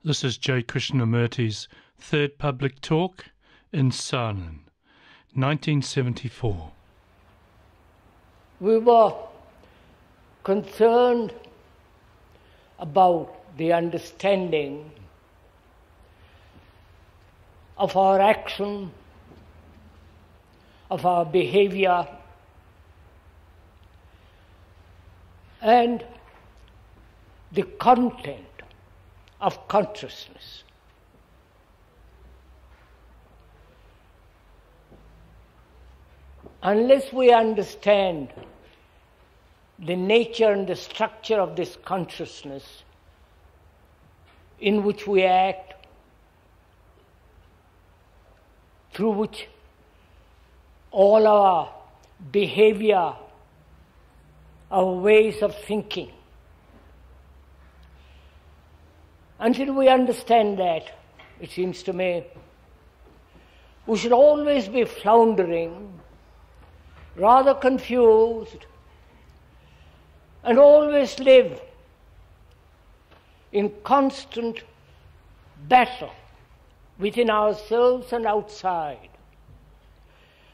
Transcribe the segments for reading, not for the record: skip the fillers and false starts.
This is J. Krishnamurti's third public talk in Saanen, 1974. We were concerned about the understanding of our action, of our behavior, and the content of consciousness. Unless we understand the nature and the structure of this consciousness in which we act, through which all our behavior, our ways of thinking, until we understand that, it seems to me, we should always be floundering, rather confused, and always live in constant battle within ourselves and outside.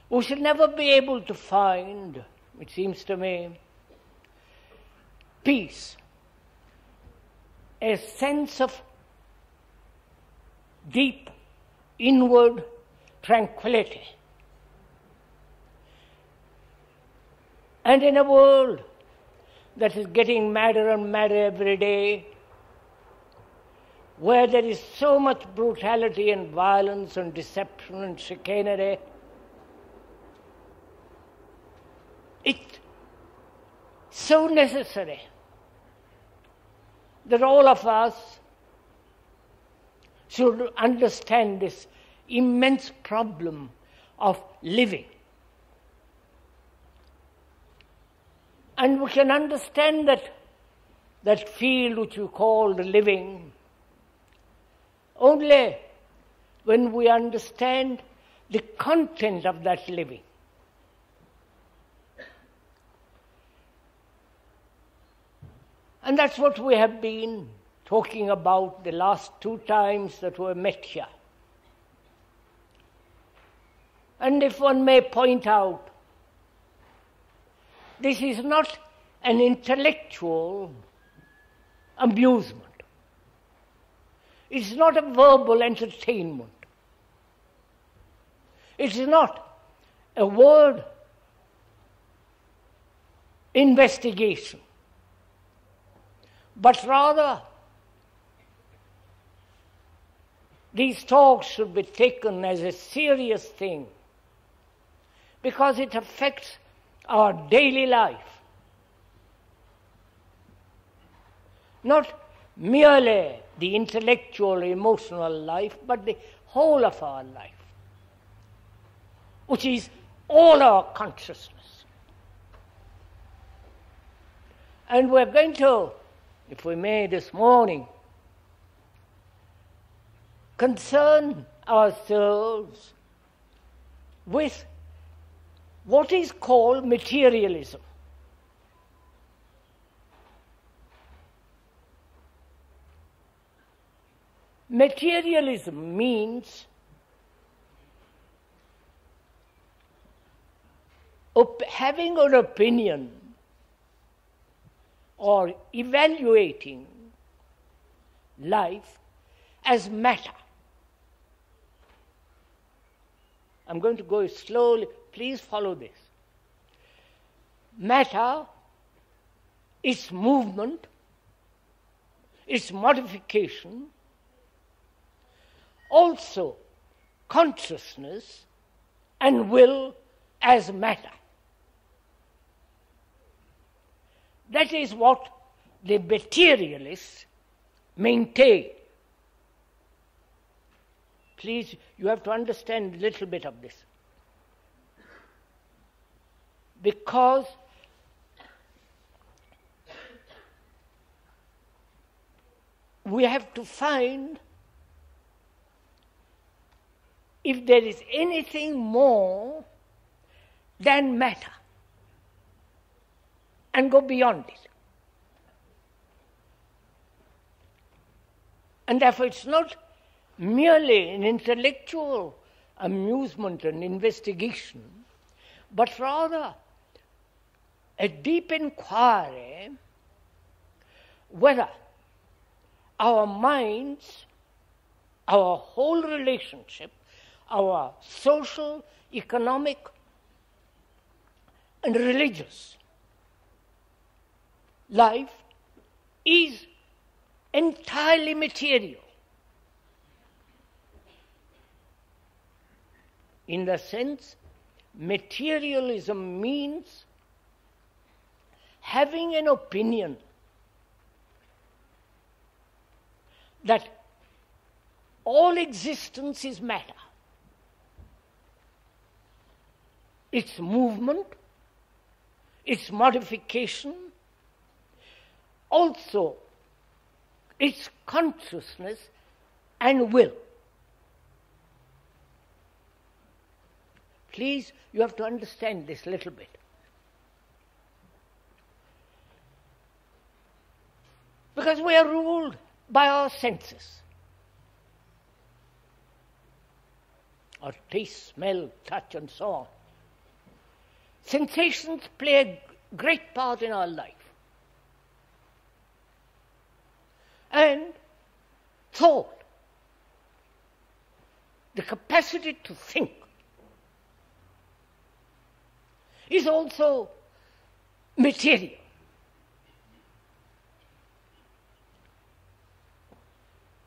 We should never be able to find, it seems to me, peace, a sense of deep inward tranquility. And in a world that is getting madder and madder every day, where there is so much brutality and violence and deception and chicanery, it's so necessary that all of us should understand this immense problem of living. And we can understand that field which we call the living only when we understand the content of that living. And that's what we have been talking about the last two times that we met here. And if one may point out, this is not an intellectual amusement. It's not a verbal entertainment. It is not a word investigation, but rather these talks should be taken as a serious thing because it affects our daily life. Not merely the intellectual, emotional life, but the whole of our life, which is all our consciousness. And we're going to, if we may this morning, concern ourselves with what is called materialism. Materialism means having an opinion or evaluating life as matter. I'm going to go slowly. Please follow this. Matter, its movement, its modification, also consciousness and will as matter. That is what the materialists maintain. Please, you have to understand a little bit of this. Because we have to find if there is anything more than matter and go beyond it. And therefore it's not merely an intellectual amusement and investigation, but rather a deep inquiry whether our minds, our whole relationship, our social, economic, and religious life is entirely material. In the sense, materialism means having an opinion that all existence is matter. Its movement, its modification, also its consciousness and will. Please, you have to understand this little bit. Because we are ruled by our senses. Our taste, smell, touch, and so on. Sensations play a great part in our life. And thought, the capacity to think, is also material.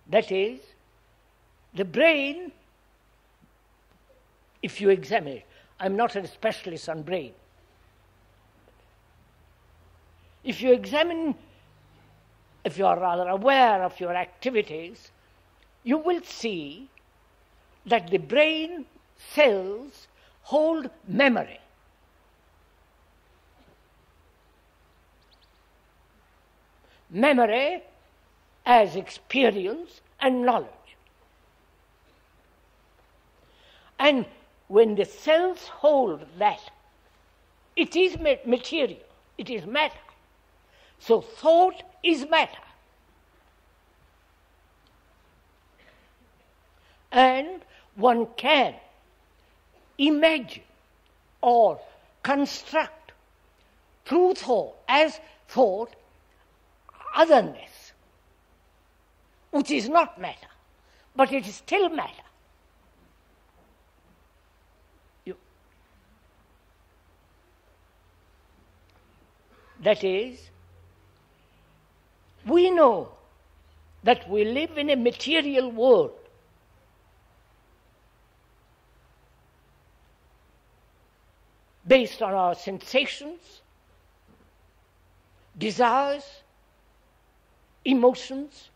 That is, the brain, if you examine it, I'm not a specialist on brain. If you examine, if you are rather aware of your activities, you will see that the brain cells hold memory. Memory as experience and knowledge. And when the cells hold that, it is material, it is matter. So thought is matter. And one can imagine or construct through thought, as thought, otherness, which is not matter, but it is still matter. That is, we know that we live in a material world. Based on our sensations, desires, emotions,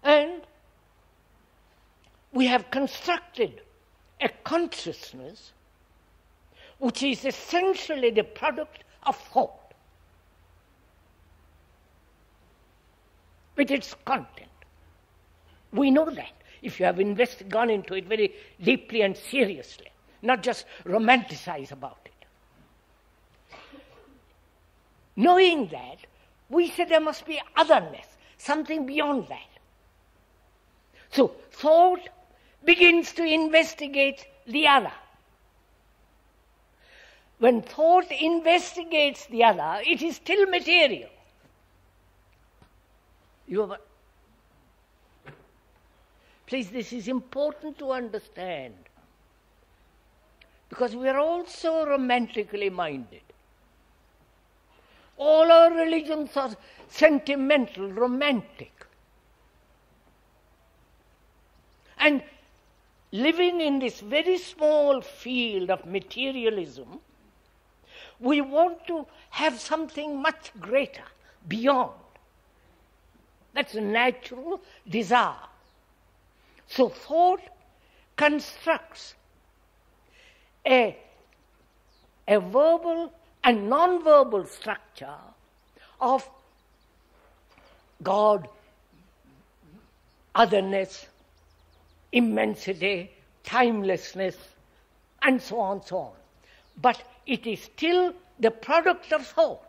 and we have constructed a consciousness which is essentially the product of thought, with its content. We know that, if you have gone into it very deeply and seriously, not just romanticize about it. Knowing that, we say there must be otherness, something beyond that. So thought begins to investigate the other. When thought investigates the other, it is still material. Please, this is important to understand, because we are all so romantically minded. All our religions are sentimental, romantic. And living in this very small field of materialism, we want to have something much greater, beyond. That's a natural desire. So thought constructs a verbal and non-verbal structure of God, otherness, immensity, timelessness, and so on, so on. But it is still the product of thought.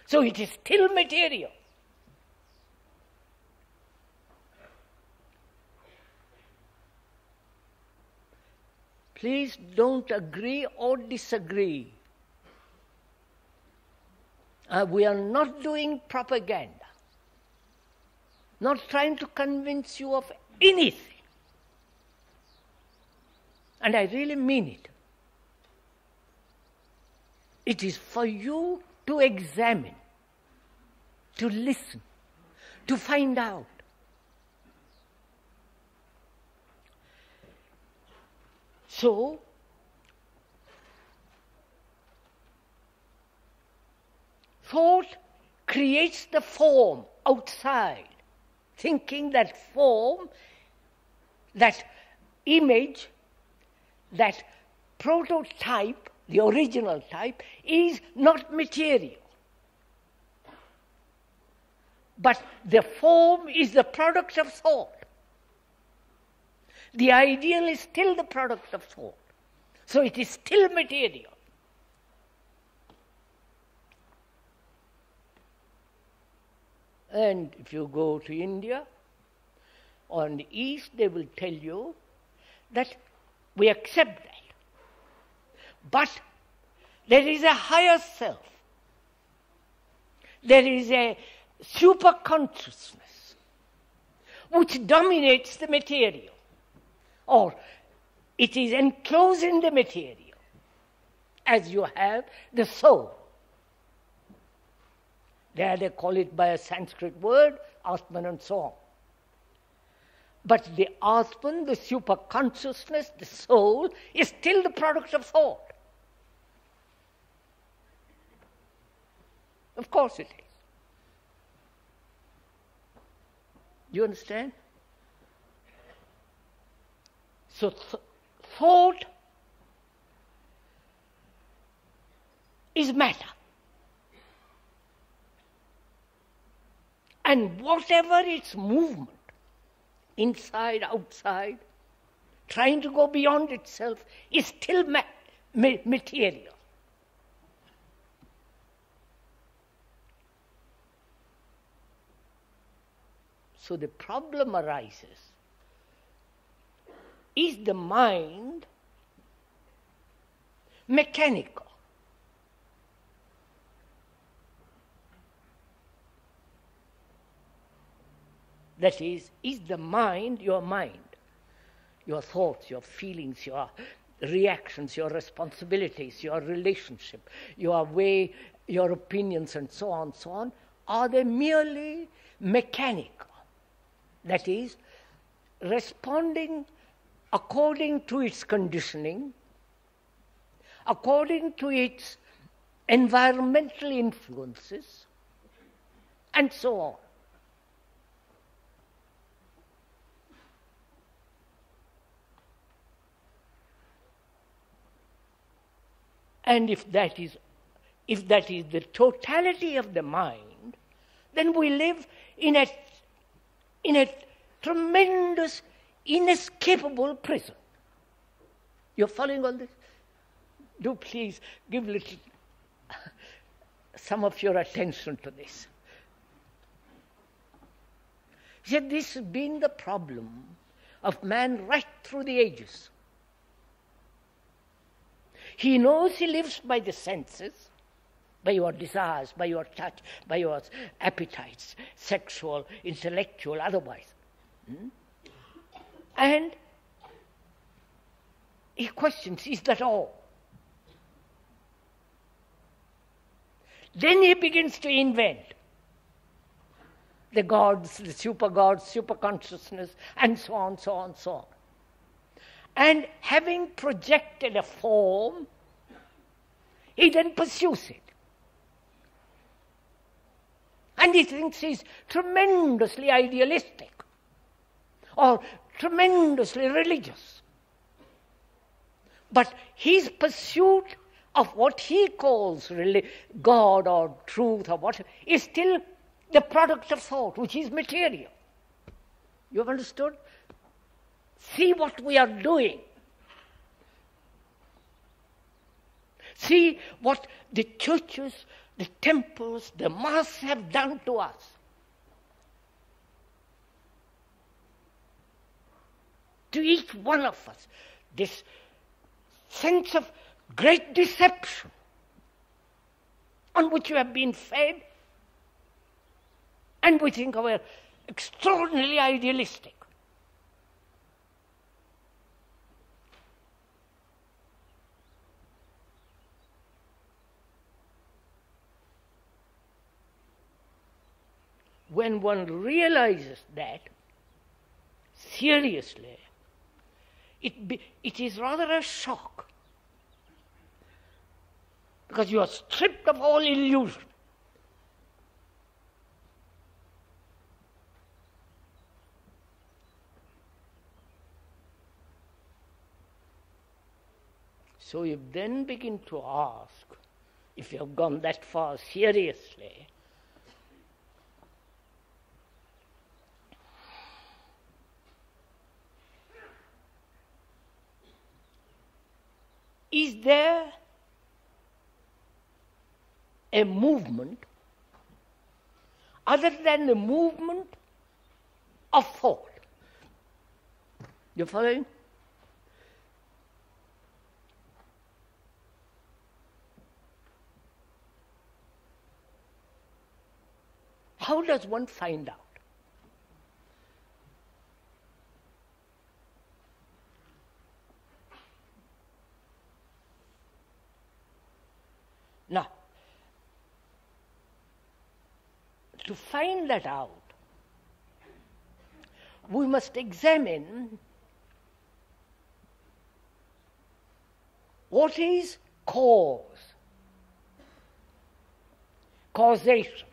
So it is still material. Please don't agree or disagree. We are not doing propaganda, not trying to convince you of anything. And I really mean it. It is for you to examine, to listen, to find out. So, thought creates the form outside, thinking that form, that image, that prototype, the original type, is not material. But the form is the product of thought. The ideal is still the product of thought. So it is still material. And if you go to India or in the East, they will tell you that we accept that. But there is a higher self. There is a super-consciousness which dominates the material, or it is enclosed in the material, as you have the soul. There they call it by a Sanskrit word, Atman and so on. But the Atman, the super-consciousness, the soul, is still the product of thought. Of course it is. Do you understand? So thought is matter. And whatever its movement, inside, outside, trying to go beyond itself, is still material. So the problem arises, is the mind mechanical? That is the mind your mind? Your thoughts, your feelings, your reactions, your responsibilities, your relationship, your way, your opinions, and so on, are they merely mechanical? That is, responding according to its conditioning, according to its environmental influences, and so on. And if that is the totality of the mind, then we live in a tremendous, inescapable prison. You're following all this? Do please give some of your attention to this. He said this has been the problem of man right through the ages. He knows he lives by the senses, by your desires, by your touch, by your appetites, sexual, intellectual, otherwise. And he questions, is that all? Then he begins to invent the gods, the super-gods, super-consciousness, and so on, so on, so on. And having projected a form, he then pursues it. And he thinks he's tremendously idealistic or tremendously religious. But his pursuit of what he calls God or truth or whatever is still the product of thought, which is material. You have understood? See what we are doing. See what the churches the temples the masks have done to us. To each one of us, this sense of great deception on which you have been fed, and we think are extraordinarily idealistic. When one realizes that seriously, it is rather a shock, because you are stripped of all illusion. So you then begin to ask, if you have gone that far seriously, is there a movement other than the movement of thought? You following? How does one find out? Now, to find that out, we must examine what is cause, causation.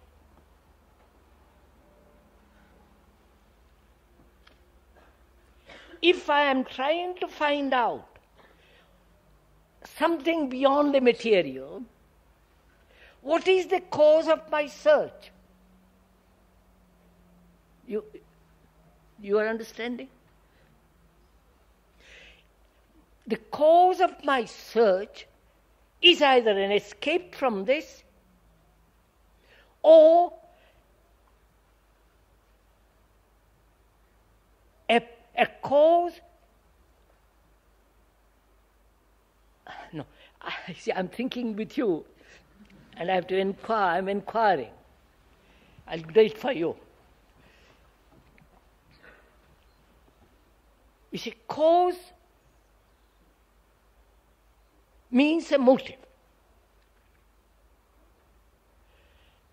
If I am trying to find out something beyond the material, what is the cause of my search? You are understanding? The cause of my search is either an escape from this or a cause. No, I'm thinking with you, and I have to inquire. I'm inquiring. I'll do it for you. You see, cause means a motive.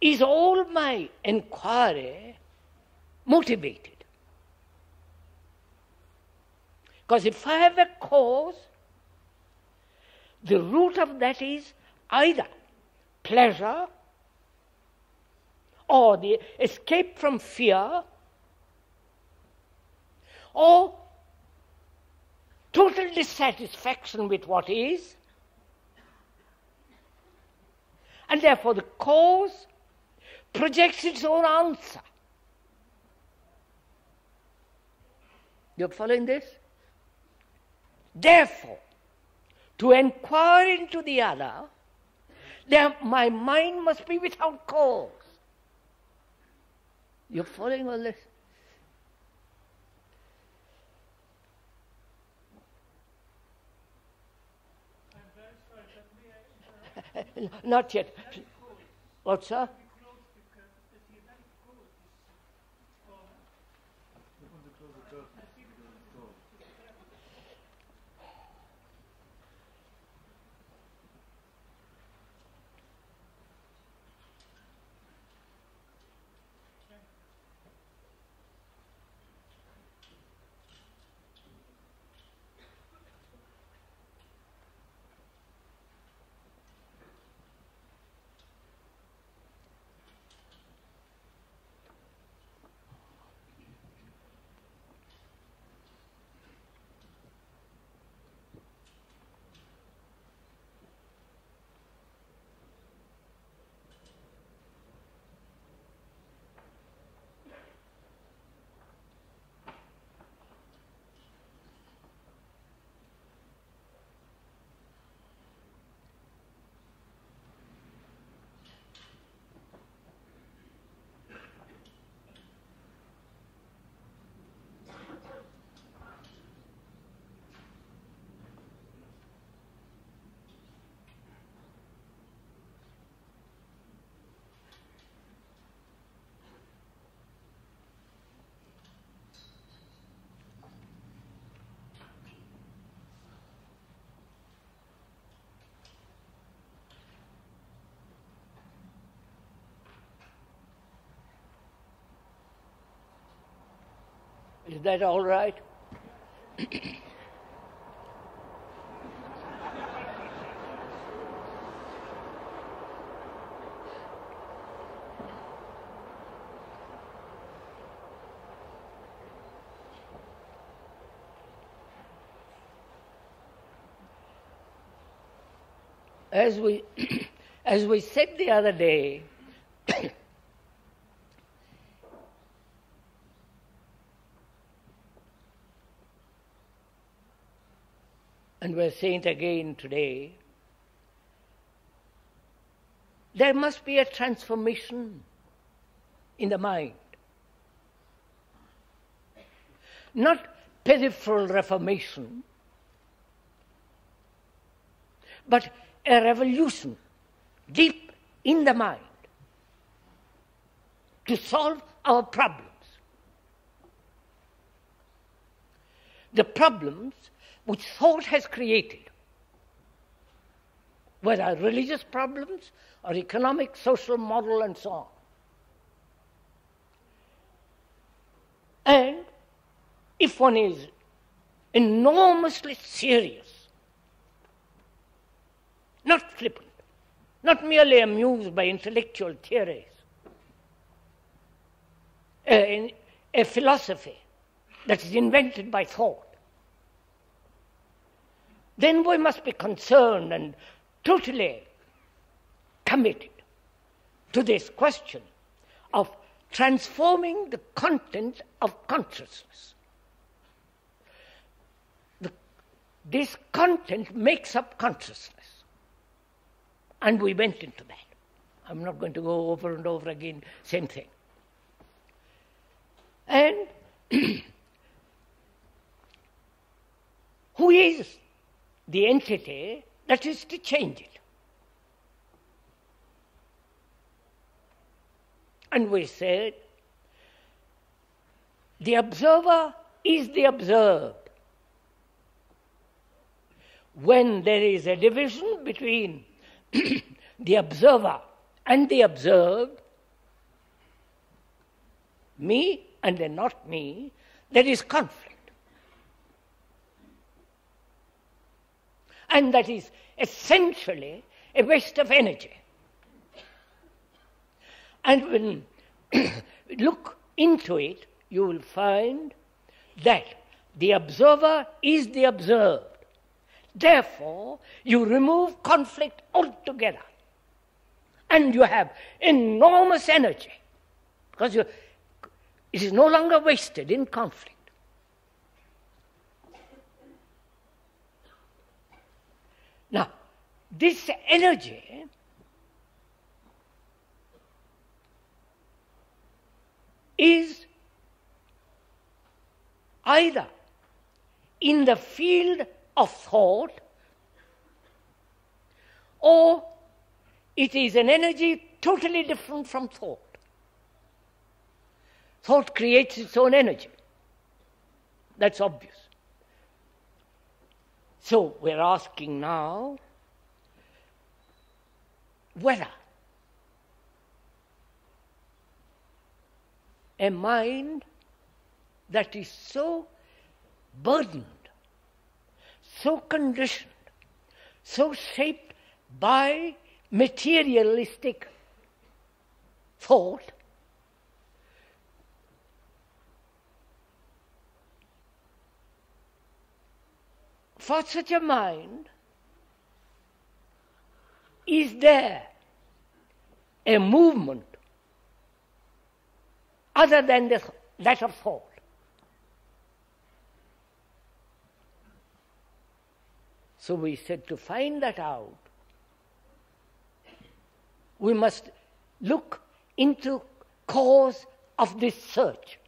Is all my inquiry motivated? Because if I have a cause, the root of that is either pleasure or the escape from fear or total dissatisfaction with what is, and therefore the cause projects its own answer. You're following this? Therefore, to inquire into the other, my mind must be without cause. You're following all this? Not yet. What, sir? Is that all right? As we said the other day, and we're saying it again today, there must be a transformation in the mind. Not peripheral reformation, but a revolution deep in the mind to solve our problems. The problems which thought has created, whether religious problems or economic, social, moral, and so on. And if one is enormously serious, not flippant, not merely amused by intellectual theories, a philosophy that is invented by thought, then we must be concerned and totally committed to this question of transforming the content of consciousness. This content makes up consciousness. And we went into that. I'm not going to go over and over again, same thing. And who is the entity that is to change it? And we said, the observer is the observed. When there is a division between the observer and the observed, me and the not me, there is conflict. And that is essentially a waste of energy. And when you look into it, you will find that the observer is the observed. Therefore, you remove conflict altogether. And you have enormous energy, because it is no longer wasted in conflict. Now, this energy is either in the field of thought, or it is an energy totally different from thought. Thought creates its own energy. That's obvious. So we're asking now whether a mind that is so burdened, so conditioned, so shaped by materialistic thought, for such a mind, is there a movement other than that of thought? So we said, to find that out, we must look into cause of this search.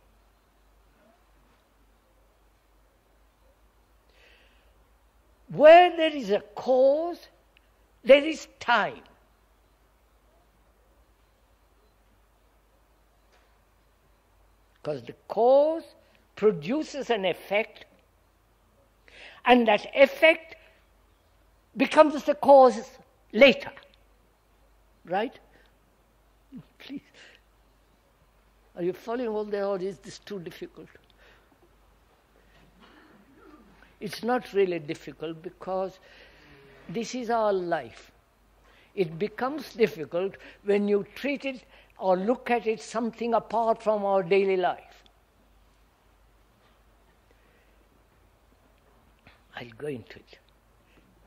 Where there is a cause, there is time. Because the cause produces an effect, and that effect becomes the cause later. Right? Please. Are you following all there, or is this too difficult? It's not really difficult because this is our life. It becomes difficult when you treat it or look at it something apart from our daily life. I'll go into it.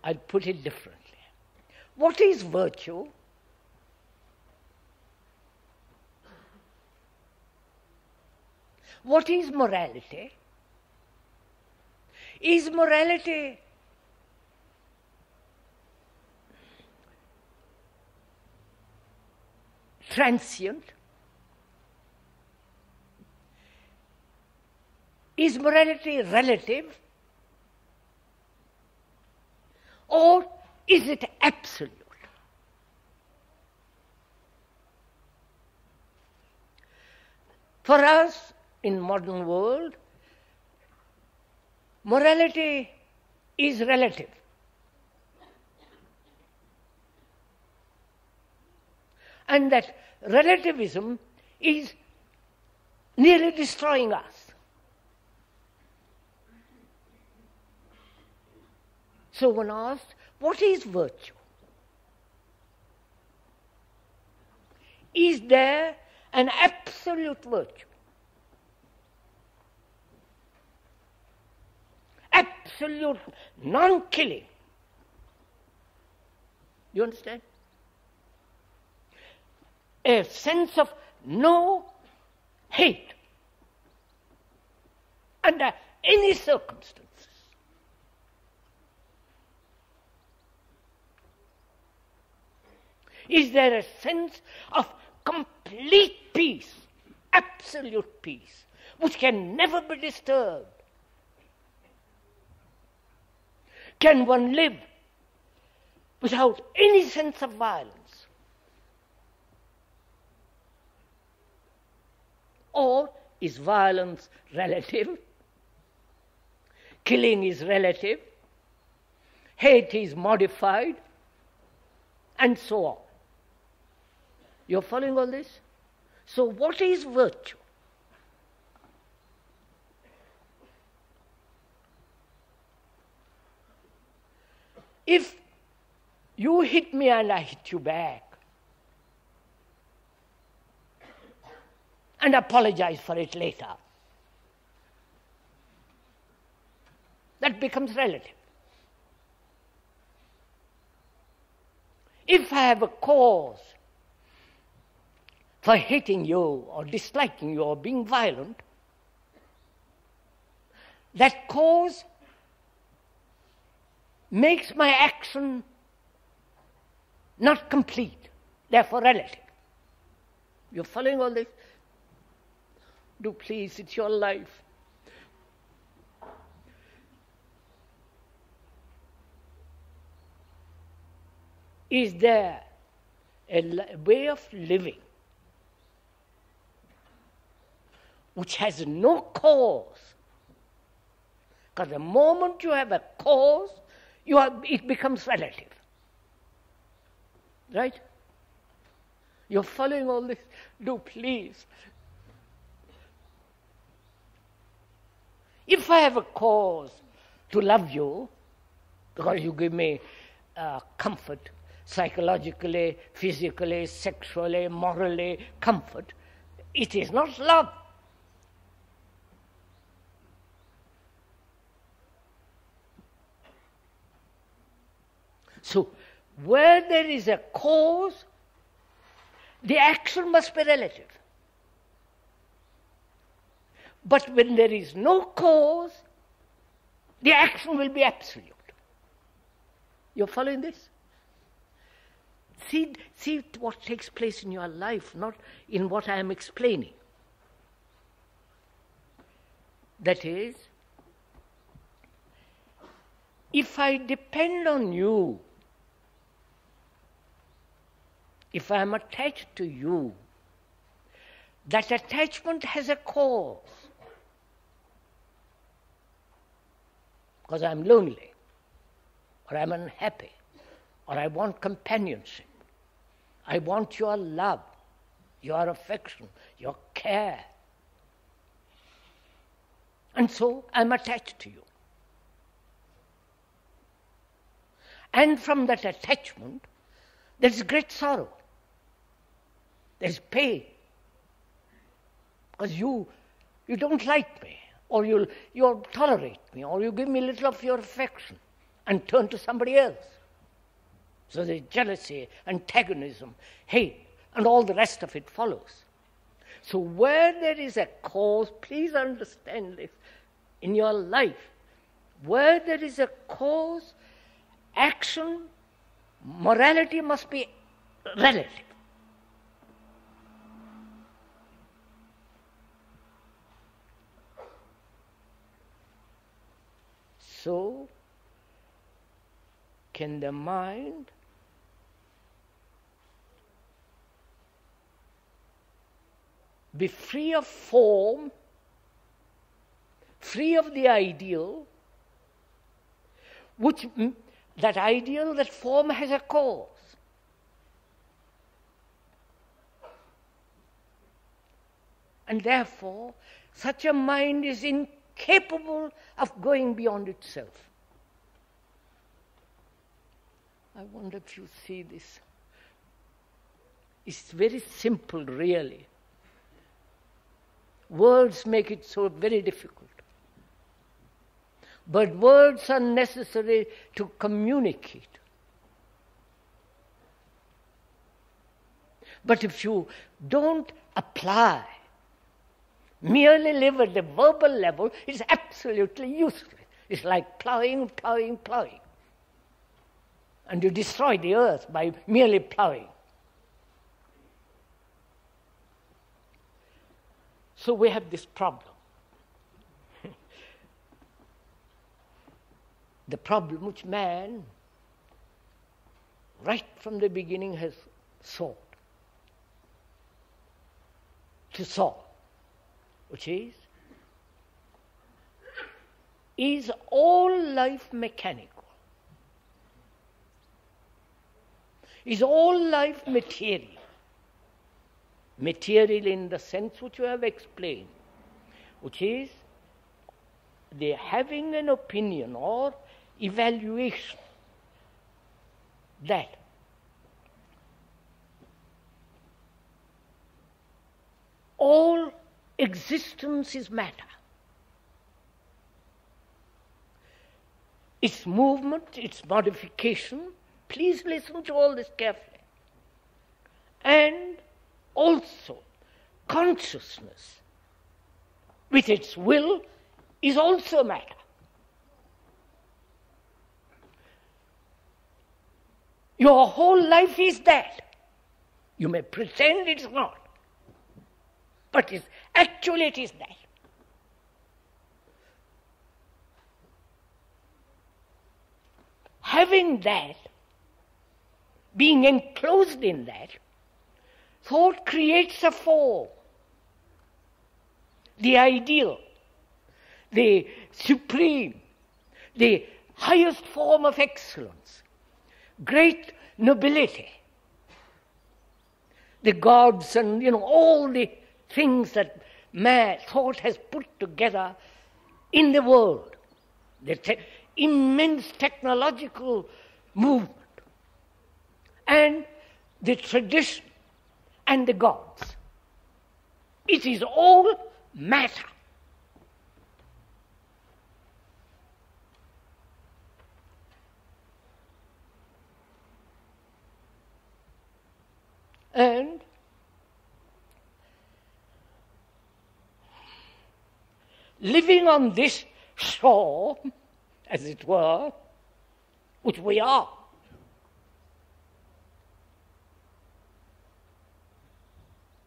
I'll put it differently. What is virtue? What is morality? Is morality transient? Is morality relative? Or is it absolute? For us, in modern world, morality is relative. And that relativism is nearly destroying us. So one asked, what is virtue? Is there an absolute virtue? Absolute non-killing. You understand? A sense of no hate under any circumstances. Is there a sense of complete peace, absolute peace, which can never be disturbed? Can one live without any sense of violence? Or is violence relative? Killing is relative, hate is modified, and so on. You're following all this? So what is virtue? If you hit me and I hit you back, and apologize for it later, that becomes relative. If I have a cause for hating you or disliking you or being violent, that cause makes my action not complete, therefore relative. You're following all this? Do please, it's your life. Is there a way of living which has no cause? Because the moment you have a cause, it becomes relative. Right? You're following all this? Do please. If I have a cause to love you, because you give me comfort, psychologically, physically, sexually, morally, comfort, it is not love. So, where there is a cause, the action must be relative. But when there is no cause, the action will be absolute. You're following this? See what takes place in your life, not in what I am explaining. That is, if I depend on you, if I am attached to you, that attachment has a cause. Because I'm lonely, or I'm unhappy, or I want companionship. I want your love, your affection, your care. And so I'm attached to you. And from that attachment, there is great sorrow. There is pain. Because you don't like me, or you tolerate me, or you give me a little of your affection and turn to somebody else. So there's jealousy, antagonism, hate, and all the rest of it follows. So where there is a cause, please understand this, in your life, where there is a cause, action, morality must be relative. So, can the mind be free of form, free of the ideal, that ideal, that form has a cause? And therefore, such a mind is incapable of going beyond itself. I wonder if you see this. It's very simple, really. Words make it so very difficult. But words are necessary to communicate. But if you don't apply, merely live at the verbal level, it's absolutely useless. It's like plowing. And you destroy the earth by merely plowing. So we have this problem. The problem which man, right from the beginning, has sought to solve, which is all life mechanical? Is all life material? Material in the sense which you have explained, which is the having an opinion or evaluation that all existence is matter. Its movement, its modification, please listen to all this carefully. And also, consciousness, with its will, is also matter. Your whole life is that. You may pretend it's not, but actually it is that. Having that, being enclosed in that, thought creates a form, the ideal, the supreme, the highest form of excellence, great nobility, the gods and all the things that man thought has put together in the world, the immense technological movement, and the tradition and the gods. It is all matter. And living on this shore, as it were, which we are,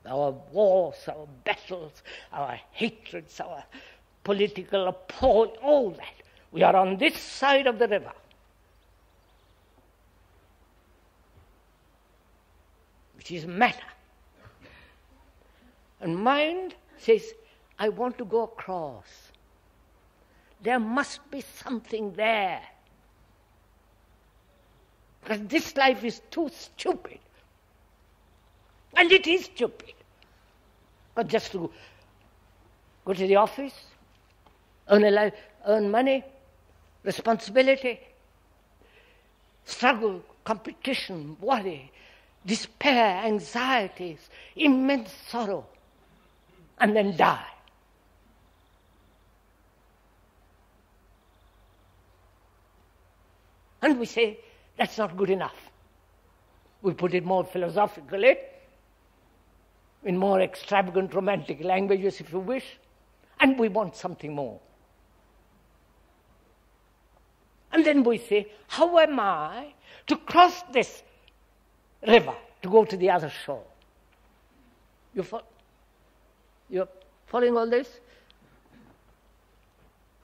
our wars, our battles, our hatreds, our political appalling, all that. We are on this side of the river. Which is matter. And mind says, I want to go across. There must be something there. Because this life is too stupid. And it is stupid. But just to go to the office, earn money, responsibility, struggle, competition, worry, despair, anxieties, immense sorrow, and then die. And we say, that's not good enough. We put it more philosophically, in more extravagant romantic languages, if you wish, and we want something more. And then we say, how am I to cross this river to go to the other shore? You're following all this?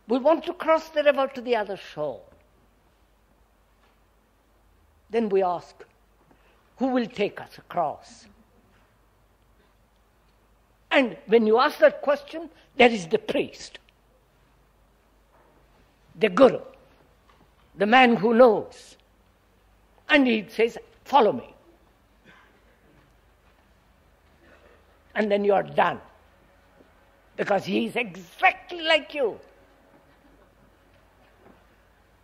We want to cross the river to the other shore. Then we ask, who will take us across? And when you ask that question, there is the priest, the guru, the man who knows. And he says, follow me. And then you are done. Because he is exactly like you.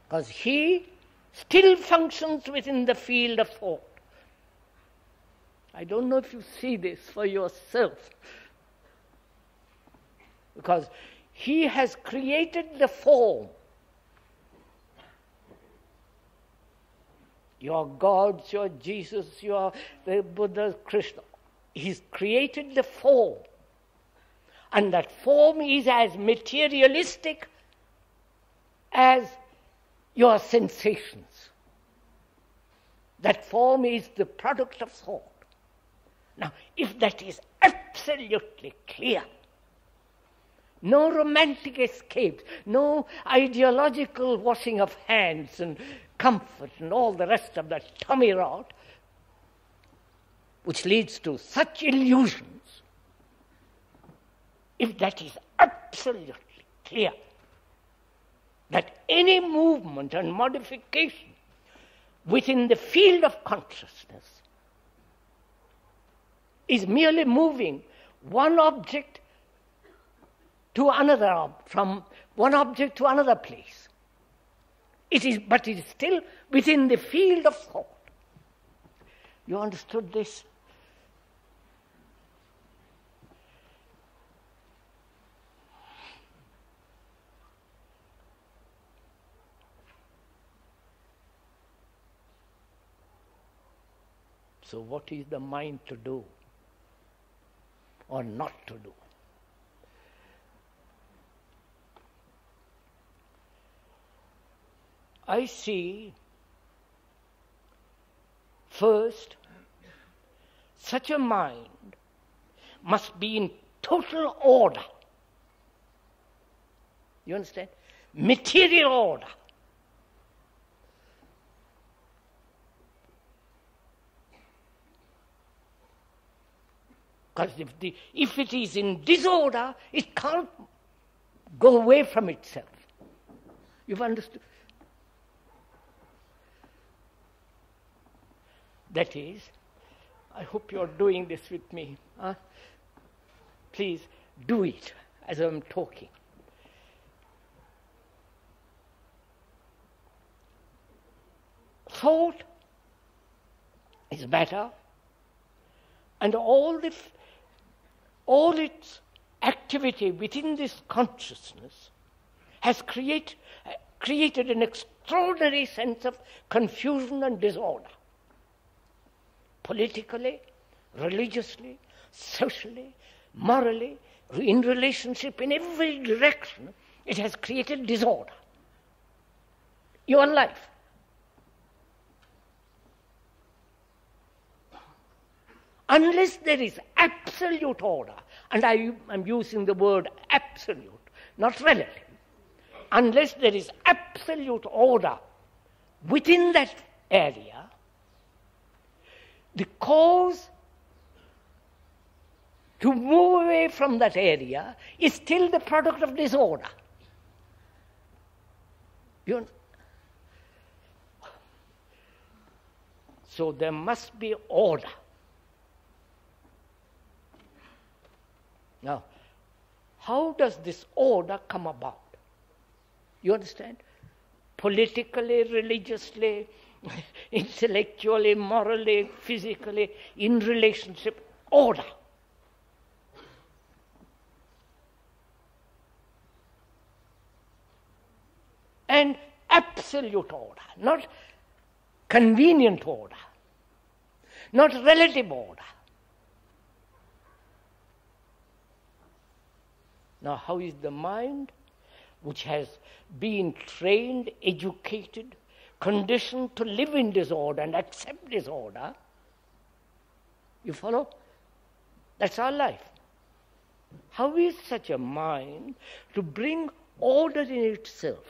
Because he still functions within the field of thought. I don't know if you see this for yourself. Because he has created the form. Your gods, your Jesus, your the Buddha, Krishna. He's created the form. And that form is as materialistic as your sensations. That form is the product of thought. Now, if that is absolutely clear, no romantic escapes, no ideological washing of hands and comfort and all the rest of that tummy rot, which leads to such illusions, if that is absolutely clear, that any movement and modification within the field of consciousness is merely moving one object to another, from one object to another place. But it is still within the field of thought. You understood this? So what is the mind to do or not to do? I see, first, such a mind must be in total order. You understand? Material order. Because if it is in disorder, it can't go away from itself. You've understood? That is, I hope you're doing this with me. Please do it as I'm talking. Thought is matter, and all its activity within this consciousness has created an extraordinary sense of confusion and disorder. Politically, religiously, socially, morally, in relationship, in every direction, it has created disorder. Your life. Unless there is absolute order, and I'm using the word absolute, not relative, unless there is absolute order within that area, the cause to move away from that area is still the product of disorder. So there must be order. Now, how does this order come about? You understand? Politically, religiously, intellectually, morally, physically, in relationship, order. And absolute order, not convenient order, not relative order. Now, how is the mind, which has been trained, educated, conditioned to live in disorder and accept disorder? You follow? That's our life. How is such a mind to bring order in itself?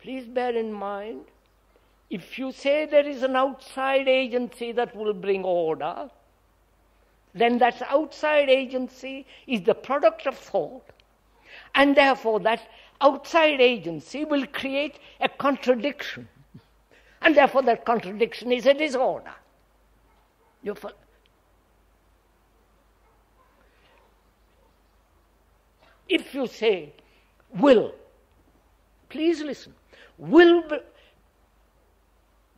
Please bear in mind, if you say there is an outside agency that will bring order, then that outside agency is the product of thought, and therefore that outside agency will create a contradiction, and therefore that contradiction is a disorder. If you say will, please listen,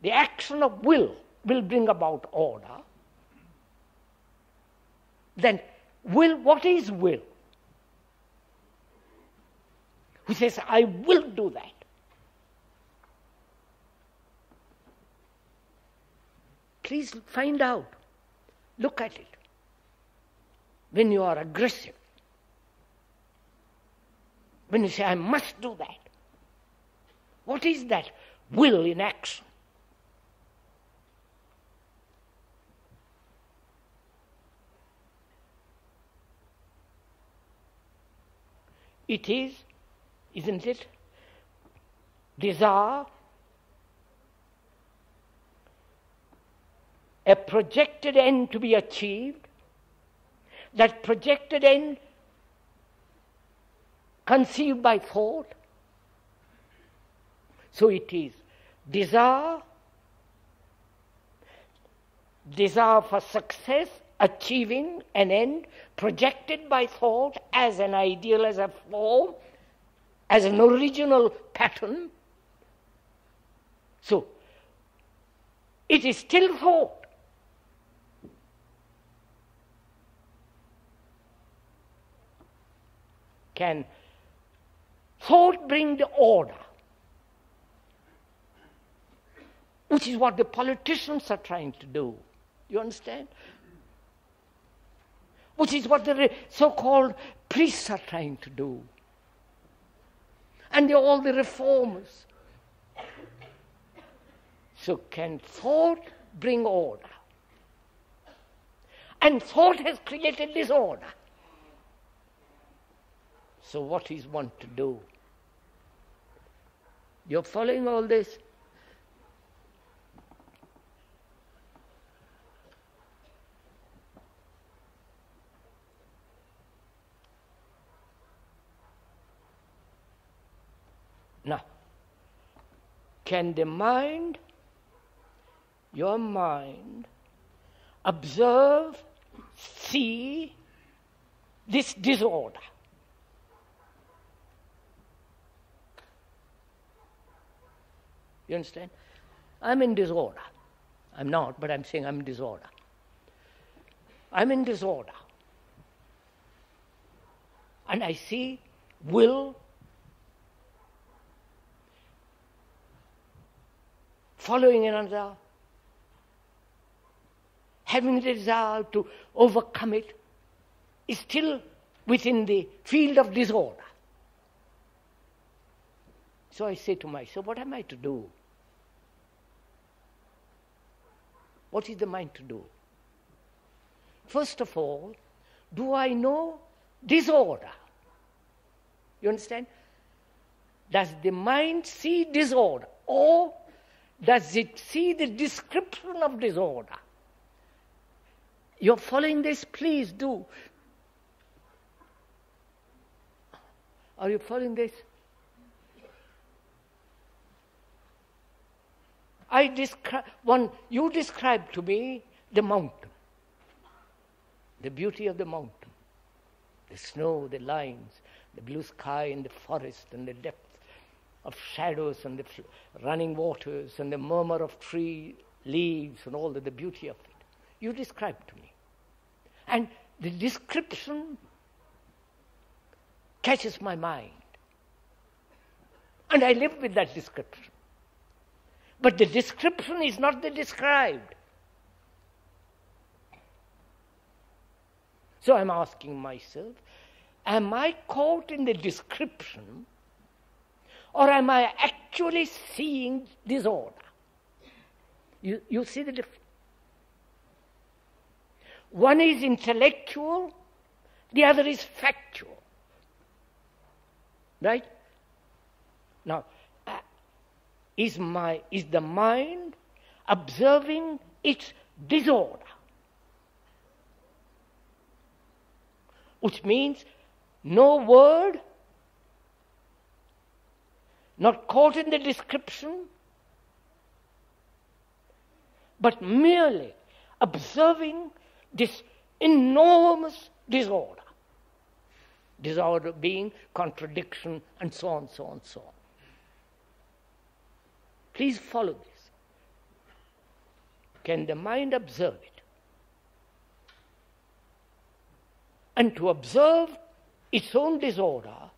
the action of will bring about order, then what is will? Who says, I will do that? Please find out. Look at it. When you are aggressive, when you say, I must do that, what is that will in action? It is, isn't it, desire, a projected end to be achieved, that projected end conceived by thought. So it is desire for success, achieving an end, projected by thought as an ideal, as a form, as an original pattern. So, it is still thought. Can thought bring the order? Which is what the politicians are trying to do. You understand? Which is what the so-called priests are trying to do. And all the reformers. So can thought bring order? And thought has created disorder. So what is one to do? You're following all this? Now, can the mind, your mind, observe, see this disorder? You understand? I'm in disorder. I'm not, but I'm saying I'm in disorder. I'm in disorder. And I see will following another, having the desire to overcome it, is still within the field of disorder. So I say to myself, what am I to do? What is the mind to do? First of all, do I know disorder? You understand? Does the mind see disorder? Or does it see the description of disorder? You're following this? Please do. Are you following this? You described to me the mountain, the beauty of the mountain, the snow, the lines, the blue sky and the forest and the depth of shadows and the running waters and the murmur of tree leaves and all the beauty of it. You describe to me. And the description catches my mind. And I live with that description. But the description is not the described. So I'm asking myself, am I caught in the description, or am I actually seeing disorder? You see the difference? One is intellectual, the other is factual. Right? Now, is the mind observing its disorder? Which means no word, not caught in the description, but merely observing this enormous disorder. Disorder being contradiction, and so on, so on, so on. Please follow this. Can the mind observe it? And to observe its own disorder,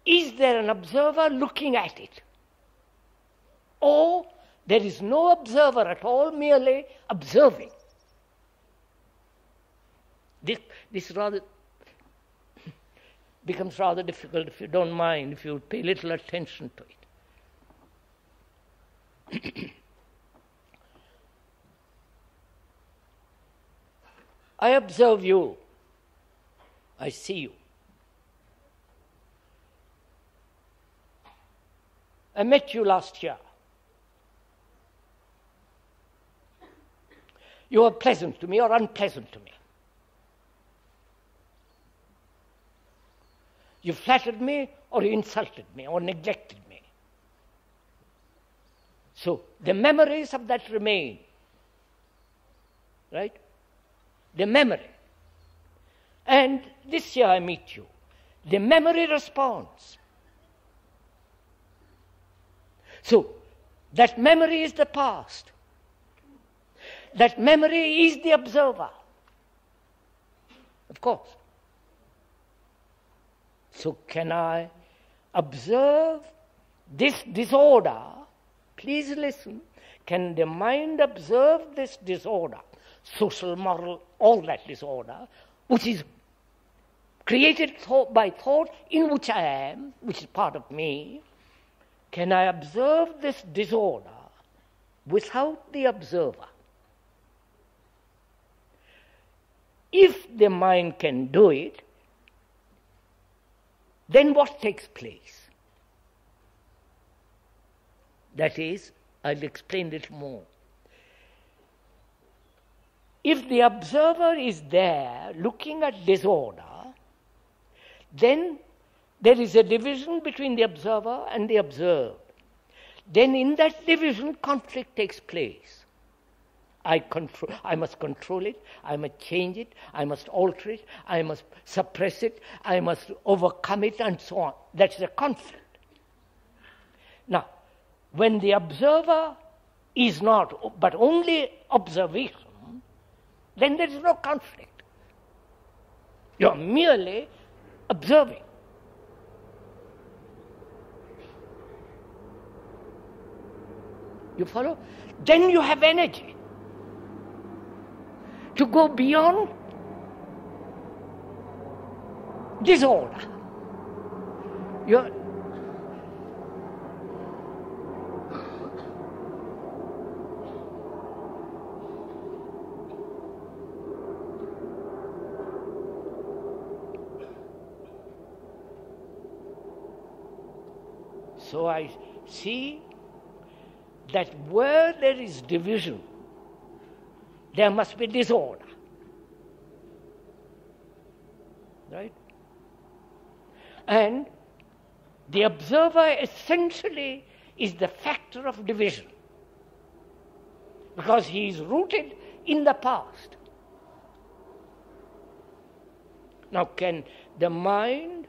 is there an observer looking at it? Or there is no observer at all, merely observing? This rather becomes rather difficult, if you don't mind, if you pay little attention to it. I observe you. I see you. I met you last year. You were pleasant to me or unpleasant to me. You flattered me or you insulted me or neglected me. So the memories of that remain. Right? The memory. And this year I meet you. The memory responds. So that memory is the past. That memory is the observer. Of course. So can I observe this disorder? Please listen. Can the mind observe this disorder? Social, moral, all that disorder, which is created by thought, in which I am, which is part of me. Can I observe this disorder without the observer? If the mind can do it, then what takes place? That is, I'll explain a little more. If the observer is there looking at disorder, then there is a division between the observer and the observed. Then in that division, conflict takes place. I must control it, I must change it, I must alter it, I must suppress it, I must overcome it, and so on. That's a conflict. Now, when the observer is not, but only observation, then there is no conflict. You are merely observing. You follow? Then you have energy to go beyond disorder. So I see that where there is division, there must be disorder. Right? And the observer essentially is the factor of division, because he is rooted in the past. Now, can the mind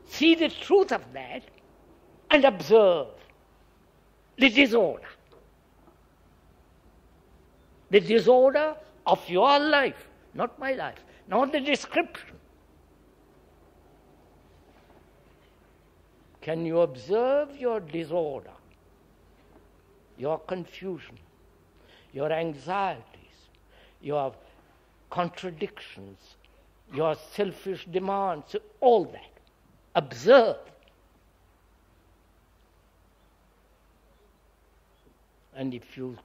see the truth of that and observe the disorder? The disorder of your life, not my life, not the description. Can you observe your disorder, your confusion, your anxieties, your contradictions, your selfish demands, all that? Observe. And if you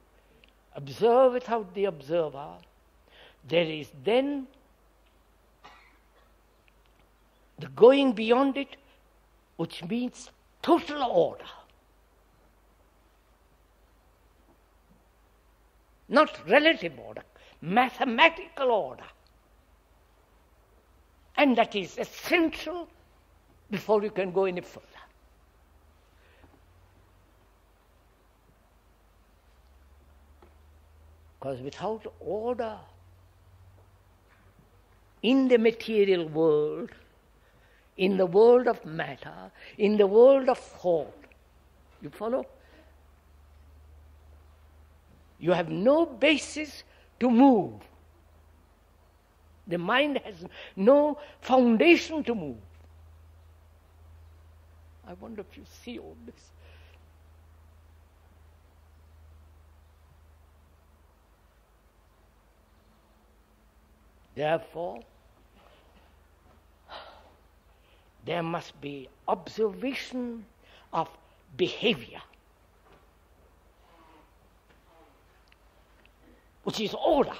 observe without the observer, there is then the going beyond it, which means total order. Not relative order, mathematical order. And that is essential before you can go any further. Because without order in the material world, in the world of matter, in the world of thought, you follow? You have no basis to move. The mind has no foundation to move. I wonder if you see all this. Therefore, there must be observation of behavior, which is order.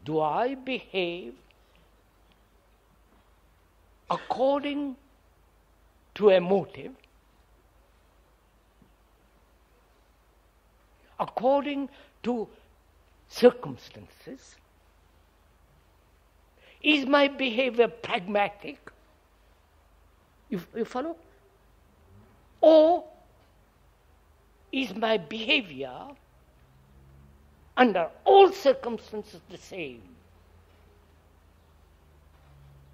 Do I behave according to a motive, according to circumstances? Is my behavior pragmatic? You follow? Or is my behavior under all circumstances the same?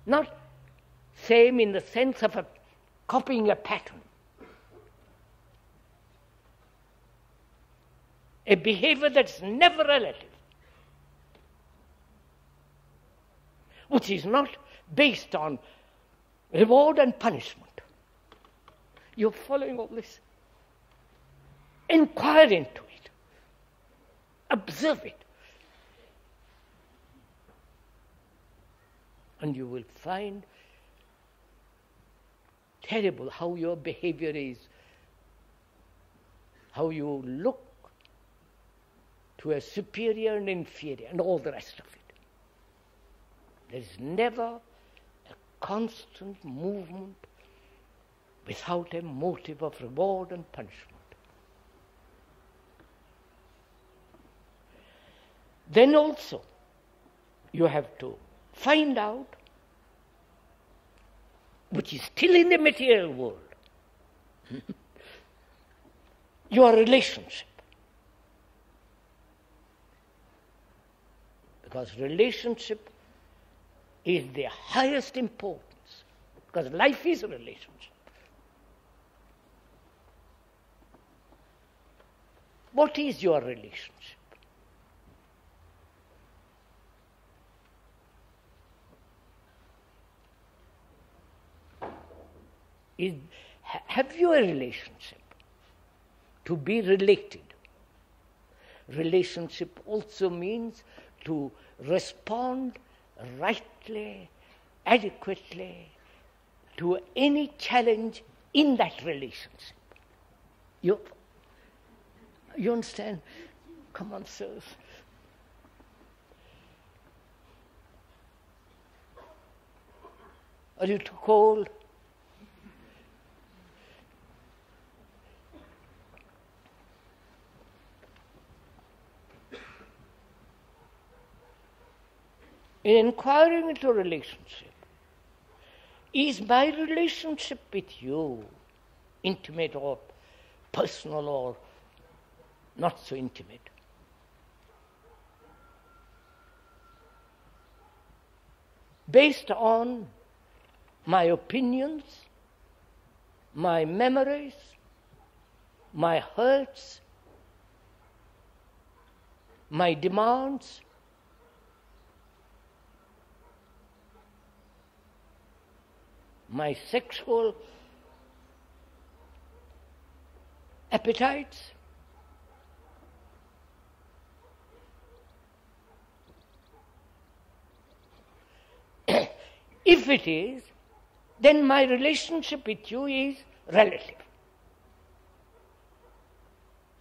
Not same in the sense of copying a pattern. A behavior that's never relative, which is not based on reward and punishment. You're following all this? Inquire into it. Observe it. And you will find terrible how your behavior is, how you look to a superior and inferior and all the rest of it. There is never a constant movement without a motive of reward and punishment. Then also, you have to find out, which is still in the material world, your relationship. Because relationship is the highest importance, because life is a relationship. What is your relationship? Have you a relationship? To be related. Relationship also means to respond rightly, adequately to any challenge in that relationship. You understand? Come on, sirs. Are you too cold? In inquiring into a relationship, is my relationship with you intimate or personal or not so intimate? based on my opinions, my memories, my hurts, my demands, my sexual appetites. If it is, then my relationship with you is relative.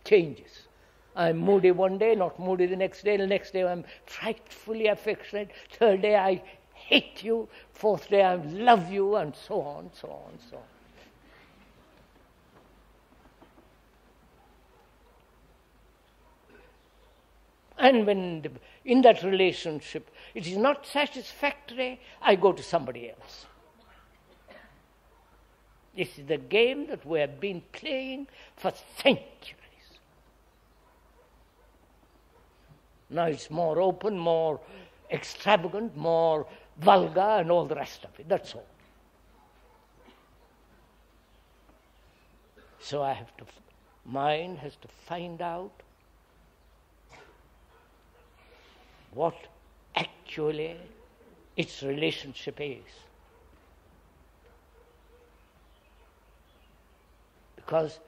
Changes. I'm moody one day, not moody the next day. The next day I'm frightfully affectionate. Third day I hate you. Fourth day I love you, and so on, so on, so on. And when in that relationship it is not satisfactory, I go to somebody else. This is the game that we have been playing for centuries. Now it's more open, more extravagant, more vulgar, and all the rest of it. That's all. So mind has to find out what actually its relationship is. Because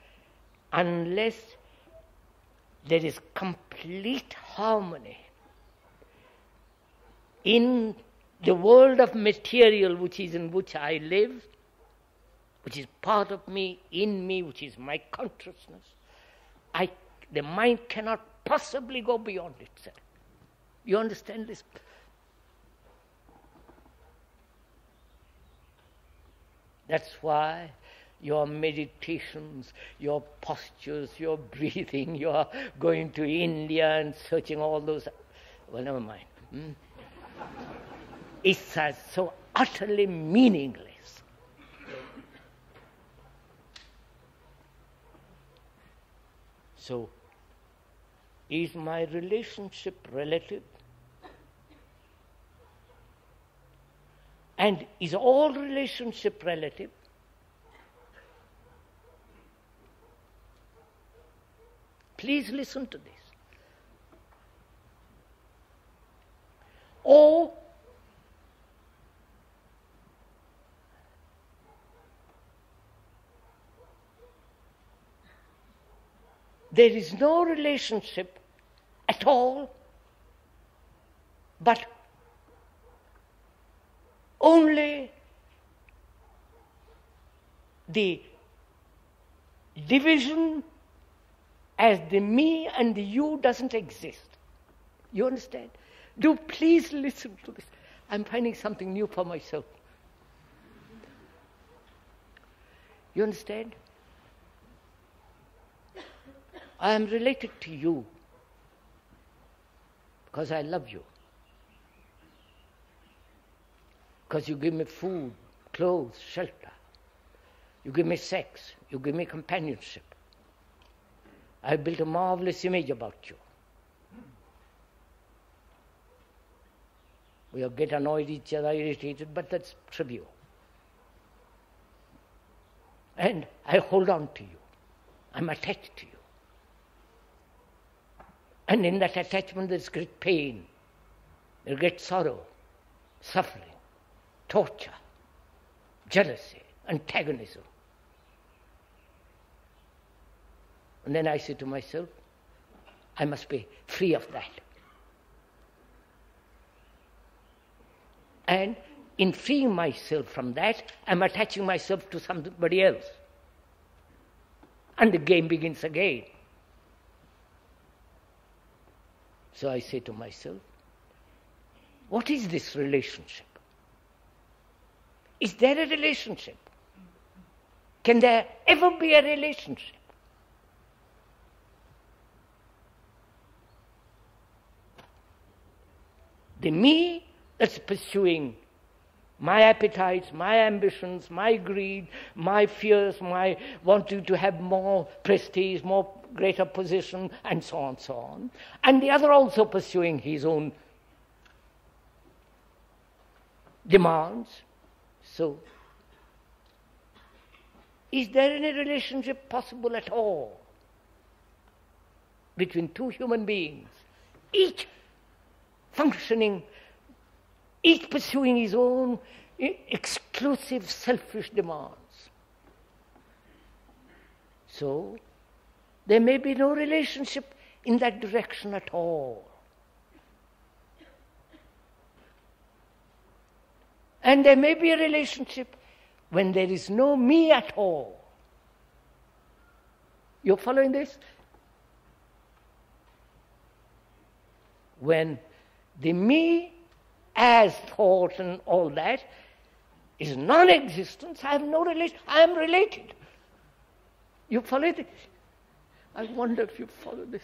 unless there is complete harmony in the world of material in which I live, which is part of me, in me, which is my consciousness, the mind cannot possibly go beyond itself. You understand this? That's why your meditations, your postures, your breathing, your going to India and searching all those, well, never mind. It's so utterly meaningless. So, is my relationship relative? And is all relationship relative? Please listen to this. Or there is no relationship at all, but only the division as the me and the you doesn't exist. You understand? Do please listen to this. I'm finding something new for myself. You understand? I am related to you because I love you. Because you give me food, clothes, shelter. You give me sex. You give me companionship. I built a marvelous image about you. We get annoyed each other, irritated, but that's trivial. And I hold on to you. I'm attached to you. And in that attachment there's great pain, there's great sorrow, suffering, torture, jealousy, antagonism. And then I say to myself, I must be free of that. And in freeing myself from that, I'm attaching myself to somebody else. And the game begins again. So I say to myself, what is this relationship? Is there a relationship? Can there ever be a relationship? The me that's pursuing my appetites, my ambitions, my greed, my fears, my wanting to have more prestige, more greater position, and so on, so on. And the other also pursuing his own demands. So, is there any relationship possible at all between two human beings, each functioning, each pursuing his own exclusive selfish demands? So, there may be no relationship in that direction at all. And there may be a relationship when there is no me at all. You're following this? When the me as thought and all that is non-existence, I have no relation, I am related. You follow this? I wonder if you follow this.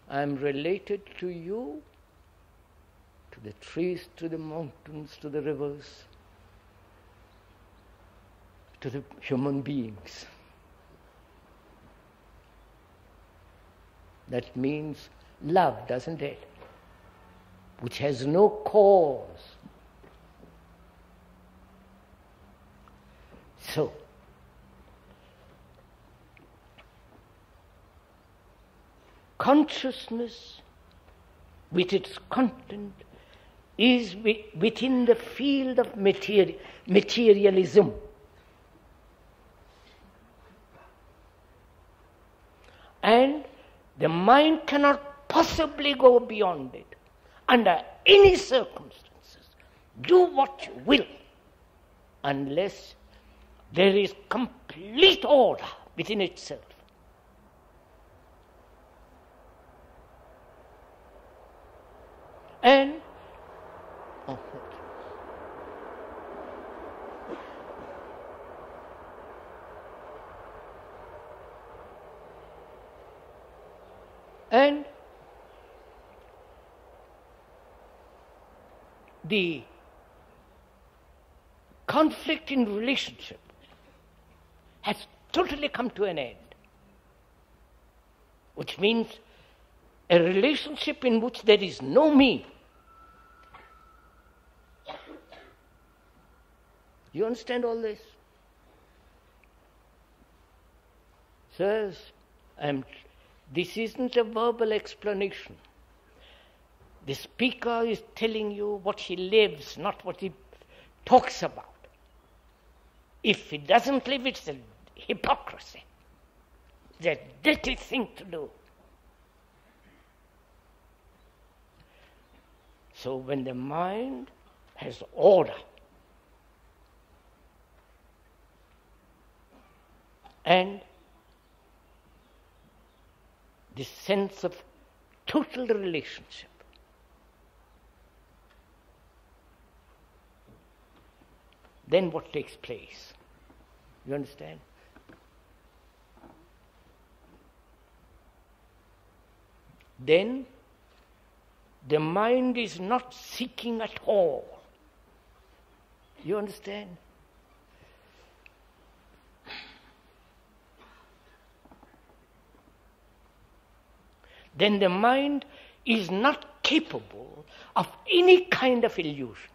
I am related to you, to the trees, to the mountains, to the rivers, to the human beings. That means love, doesn't it? Which has no cause. So, consciousness with its content is within the field of materialism. And the mind cannot possibly go beyond it under any circumstances. Do what you will, unless there is complete order within itself. And the conflict in relationship has totally come to an end, which means a relationship in which there is no me. You understand all this? Sirs, this isn't a verbal explanation. The speaker is telling you what he lives, not what he talks about. If he doesn't live, it's a hypocrisy. It's a dirty thing to do. So when the mind has order and this sense of total relationship, then what takes place? You understand? Then the mind is not seeking at all. You understand? Then the mind is not capable of any kind of illusion.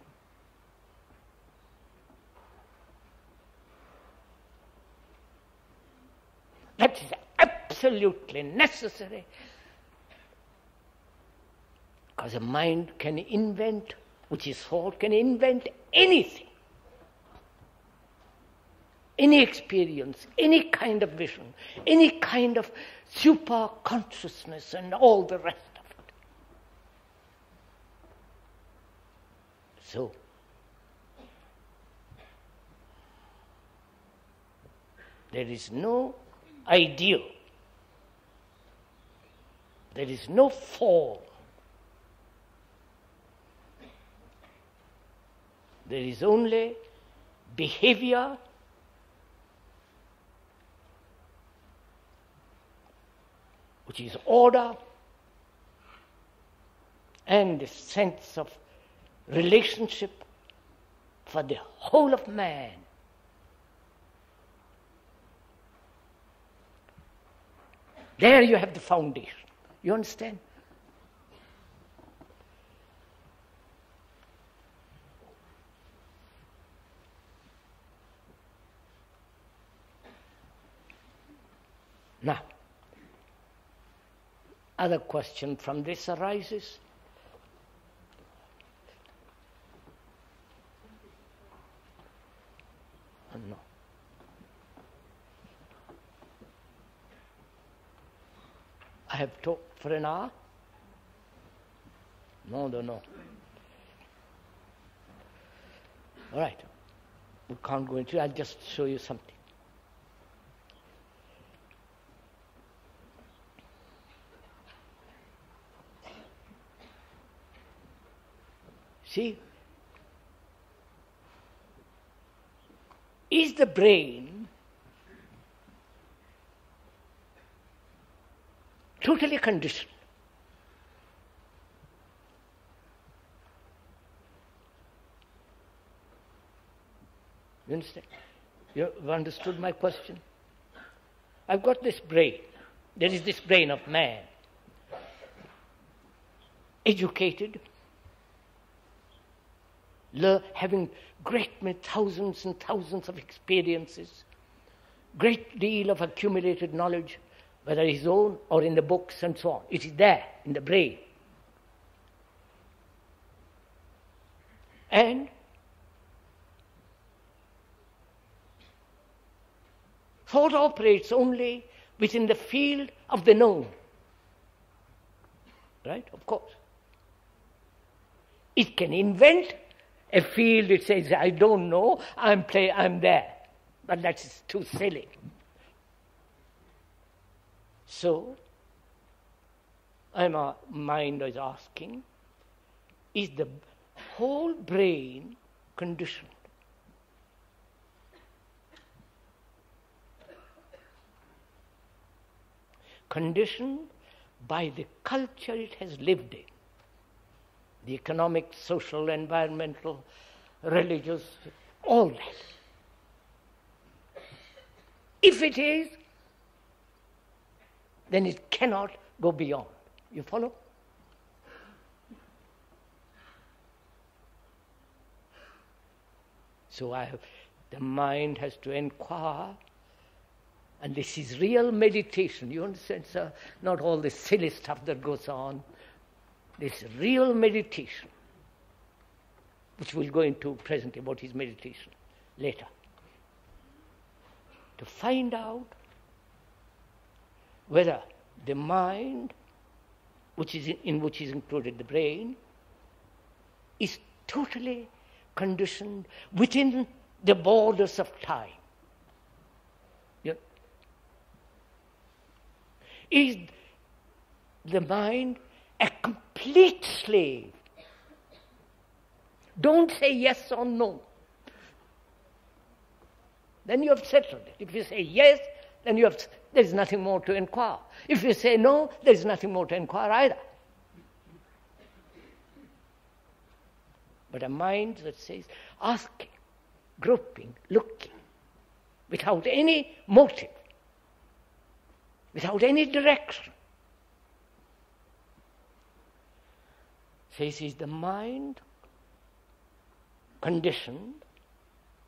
That is absolutely necessary, because a mind can invent, which is thought, can invent anything, any experience, any kind of vision, any kind of super consciousness and all the rest of it. So, there is no ideal, there is no form, there is only behavior which is order and the sense of relationship for the whole of man. There you have the foundation. You understand? Now, other question from this arises. No. I have talked for an hour? No. All right. We can't go into it. I'll just show you something. See? Is the brain totally conditioned? You understand? You've understood my question? I've got this brain. There is this brain of man, educated, having great many thousands and thousands of experiences, great deal of accumulated knowledge, whether his own or in the books and so on. It is there in the brain. And thought operates only within the field of the known. Right? Of course. It can invent a field. It says, I don't know, I'm there. But that's too silly. So, my mind is asking, is the whole brain conditioned? Conditioned by the culture it has lived in. The economic, social, environmental, religious, all that. If it is, then it cannot go beyond. You follow? So the mind has to inquire, and this is real meditation. You understand, sir? Not all this silly stuff that goes on. This real meditation, which we'll go into presently, what is meditation, later. To find out whether the mind, which is included the brain, is totally conditioned within the borders of time. Yeah. Is the mind a complete slave? Don't say yes or no. Then you have settled it. If you say yes, then there's nothing more to inquire. If you say no, there's nothing more to inquire either. But a mind that says, asking, groping, looking, without any motive, without any direction, says, is the mind conditioned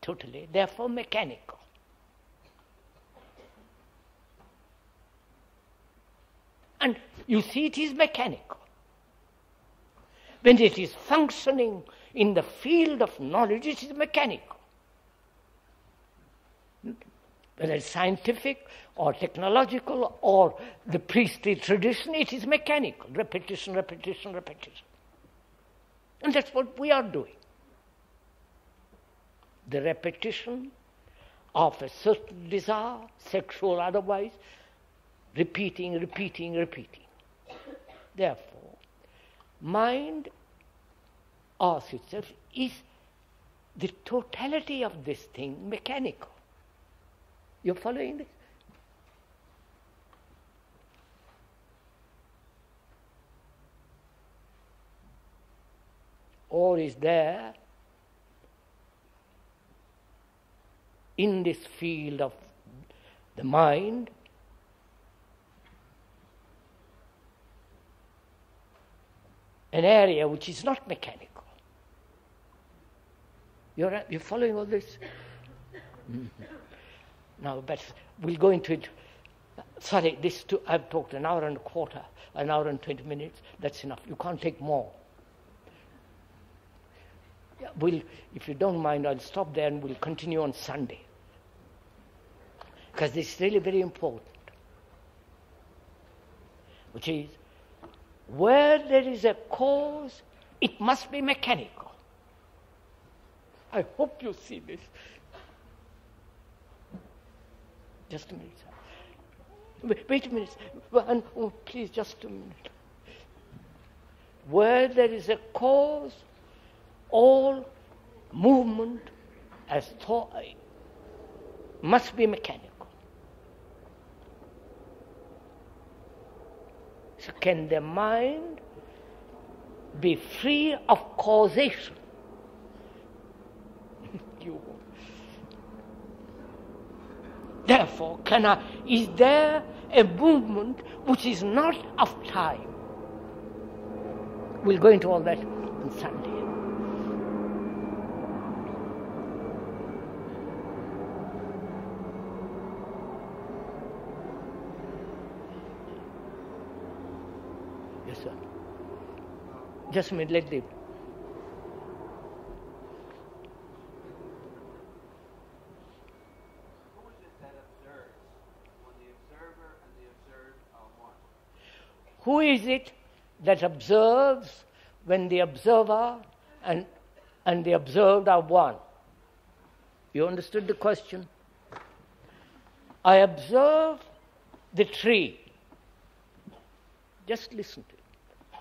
totally, therefore mechanical. And you see, it is mechanical. When it is functioning in the field of knowledge, it is mechanical. Whether it's scientific or technological or the priestly tradition, it is mechanical. Repetition, repetition, repetition. And that's what we are doing. The repetition of a certain desire, sexual or otherwise, repeating, repeating, repeating. Therefore, mind asks itself, is the totality of this thing mechanical? You're following this? Or is there, in this field of the mind, an area which is not mechanical? You're following all this? Mm-hmm. Now, but we'll go into it Sorry, I've talked an hour and a quarter, an hour and 20 minutes. That's enough. You can't take more. Yeah, if you don't mind, I'll stop there and we'll continue on Sunday. Because this is really very important. Which is, where there is a cause, it must be mechanical. I hope you see this. Just a minute, sir. Wait a minute. Please, just a minute. Where there is a cause, all movement as thought must be mechanical. So can the mind be free of causation? Therefore, is there a movement which is not of time? We'll go into all that on Sunday. Yes, sir. Just a minute, let them. Who is it that observes when the observer and the observed are one? You understood the question? I observe the tree. Just listen to it.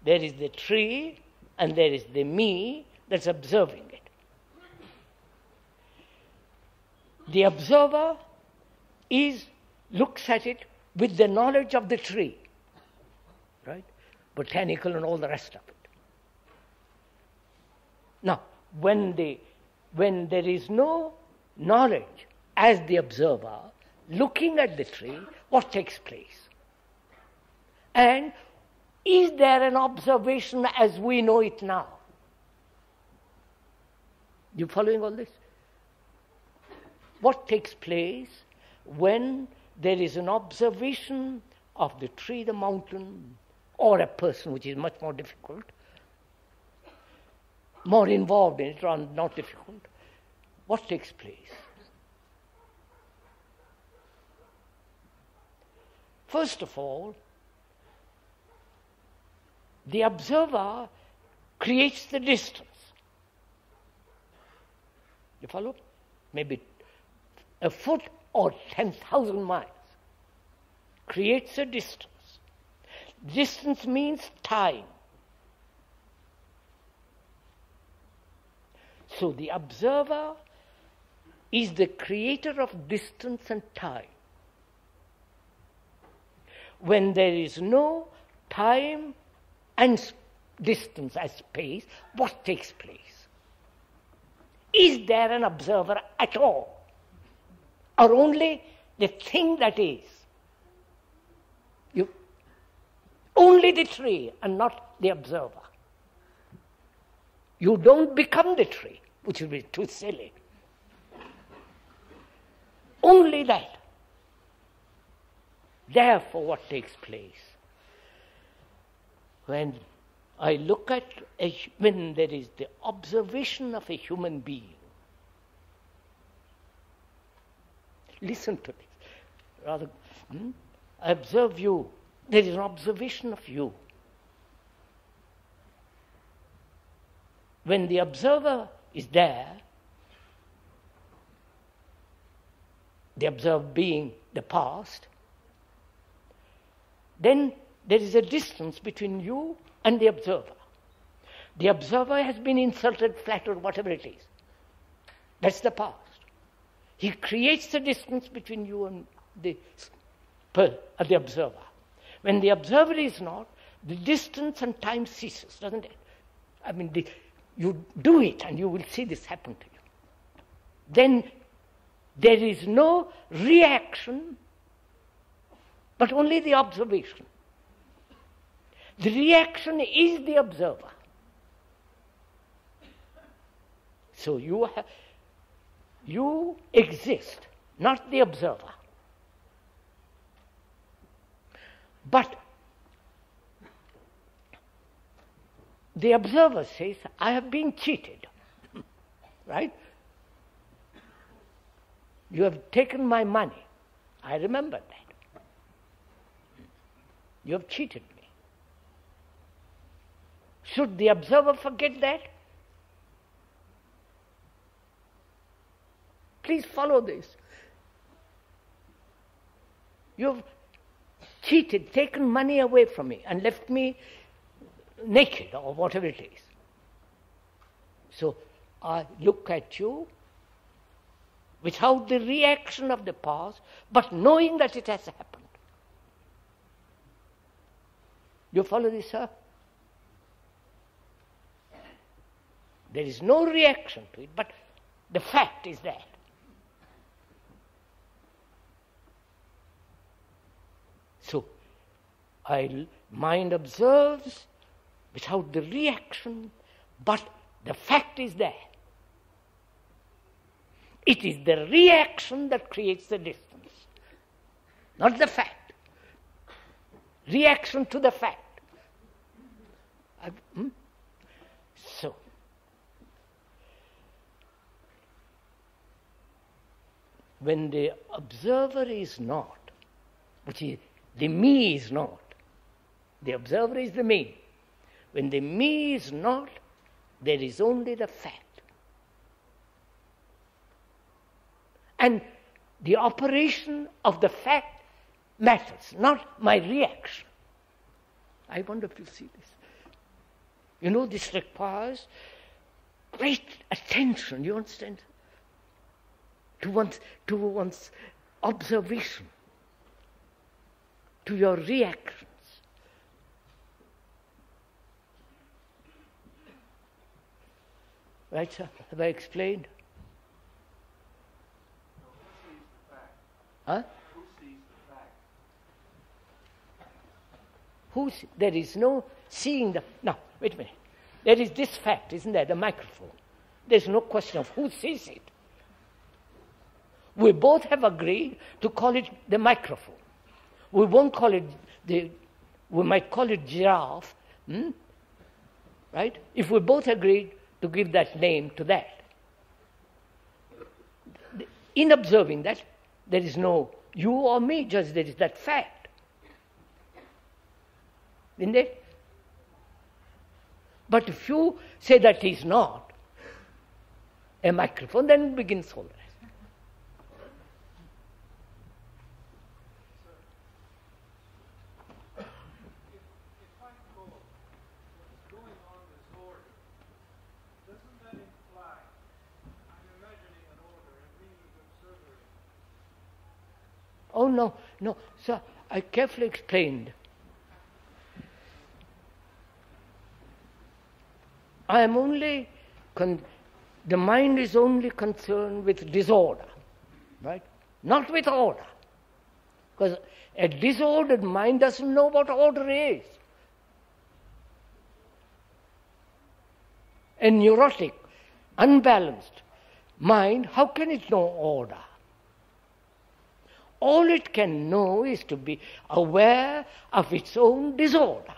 There is the tree and there is the me that's observing it. The observer looks at it with the knowledge of the tree, right? Botanical and all the rest of it. Now, when there is no knowledge as the observer looking at the tree, what takes place? And is there an observation as we know it now? You following all this? What takes place when there is an observation of the tree, the mountain, or a person, which is much more difficult, more involved in it, or not difficult? What takes place? First of all, the observer creates the distance. You follow? Maybe a foot or 10,000 miles creates a distance. Distance means time. So the observer is the creator of distance and time. When there is no time and distance as space, what takes place? Is there an observer at all? Or only the thing that is? Only the tree and not the observer. You don't become the tree, which would be too silly. Only that. Therefore, what takes place? When I look at when there is the observation of a human being, listen to this. I observe you. There is an observation of you. When the observer is there, the observed being the past, then there is a distance between you and the observer. The observer has been insulted, flattered, whatever it is. That's the past. He creates the distance between you and the observer. When the observer is not, the distance and time ceases, doesn't it? I mean, you do it and you will see this happen to you. Then there is no reaction, but only the observation. The reaction is the observer. So you exist, not the observer. But the observer says, I have been cheated. Right? You have taken my money. I remember that. You have cheated me. Should the observer forget that? Please follow this. You have cheated, taken money away from me and left me naked or whatever it is. So I look at you without the reaction of the past, but knowing that it has happened. You follow this, sir? There is no reaction to it, but the fact is that. So, mind observes without the reaction, but the fact is there. It is the reaction that creates the distance, not the fact. Reaction to the fact. So, when the observer is not, which is the me is not, the observer is the me. When the me is not, there is only the fact. And the operation of the fact matters, not my reaction. I wonder if you see this. You know, this requires great attention, you understand, to one's observation, to your reactions. Right, sir? Have I explained? Huh? Who sees the fact? There is no seeing the... Now, wait a minute. There is this fact, isn't there? The microphone. There's no question of who sees it. We both have agreed to call it the microphone. We won't call it we might call it giraffe, right? If we both agreed to give that name to that. In observing that, there is no you or me, just there is that fact. Isn't it? But if you say that is not a microphone, then it begins all that. Oh, no, sir, I carefully explained. I am only, the mind is only concerned with disorder, right? Not with order. Because a disordered mind doesn't know what order is. A neurotic, unbalanced mind, how can it know order? All it can know is to be aware of its own disorder.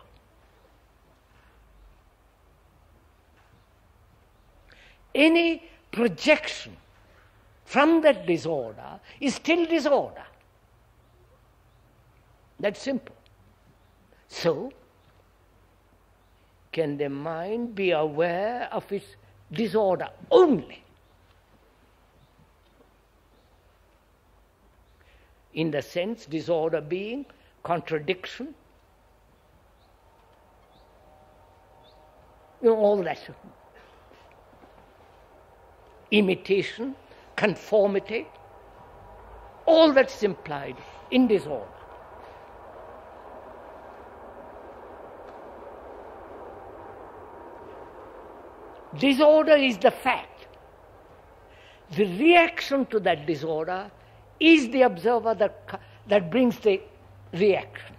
Any projection from that disorder is still disorder. That's simple. So, can the mind be aware of its disorder only? In the sense, disorder being contradiction, all that. Imitation, conformity, all that's implied in disorder. Disorder is the fact. The reaction to that disorder is the observer that brings the reaction.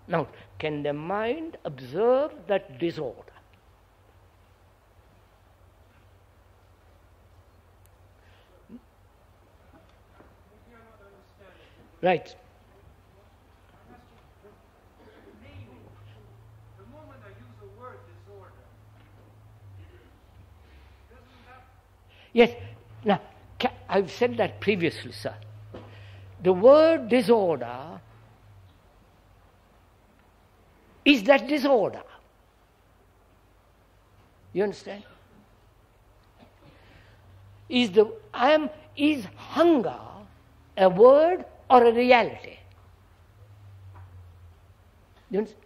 Now, can the mind observe that disorder? Right. Yes. Now, I've said that previously, sir. The word disorder is that disorder. You understand? Is hunger a word or a reality? You understand?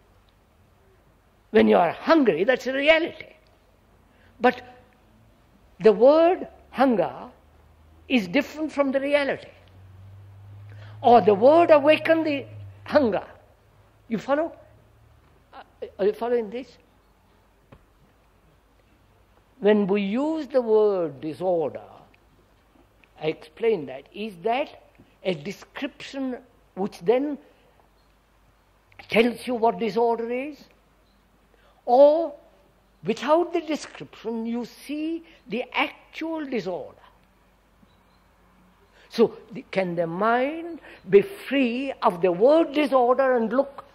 When you are hungry, that's a reality. But the word hunger is different from the reality. Or the word awaken the hunger. You follow? Are you following this? When we use the word disorder, I explain that, is that a description which then tells you what disorder is? Or without the description, you see the actual disorder. So, can the mind be free of the word disorder and look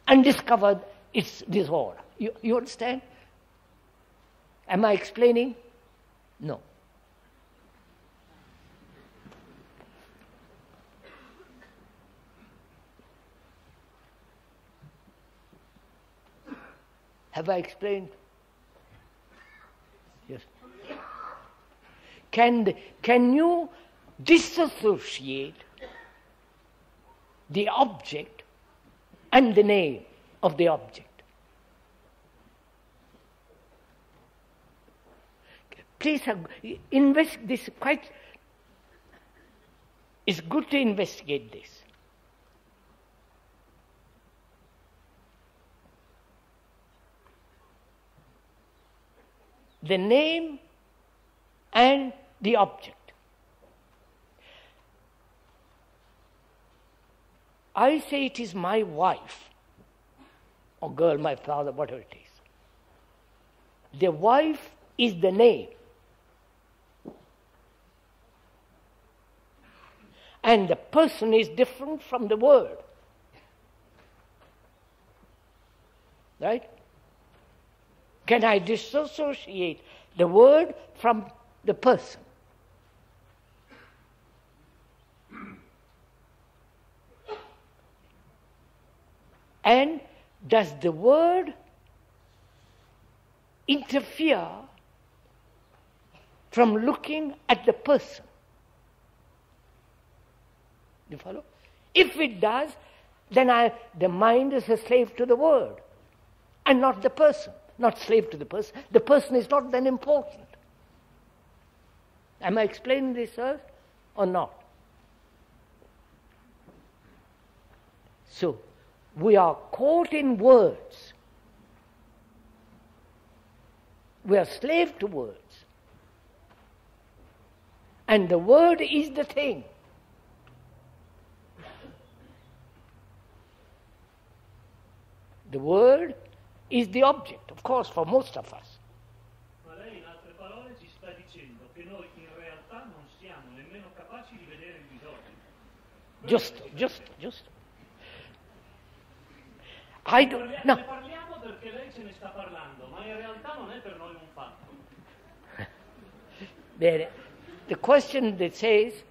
and discover its disorder? You understand? Am I explaining? No. Have I explained? Yes. Can you disassociate the object and the name of the object? Please this quite. It's good to investigate this. The name and the object. I say it is my wife, or girl, my father, whatever it is. The wife is the name. And the person is different from the word. Right? Can I disassociate the word from the person? And does the word interfere from looking at the person? You follow? If it does, then the mind is a slave to the word and not the person. Not slave to the person. The person is not then important. Am I explaining this, sir, or not? So, we are caught in words. We are slave to words. And the word is the thing. The word is the object, of course, for most of us. Ma lei in altre parole ci sta dicendo che noi in realtà non siamo nemmeno capaci di vedere il bisogno. Just. I don't. No. Ne parliamo perché lei ce ne sta parlando, ma in realtà non è per noi un fatto. Bene. The questioner says,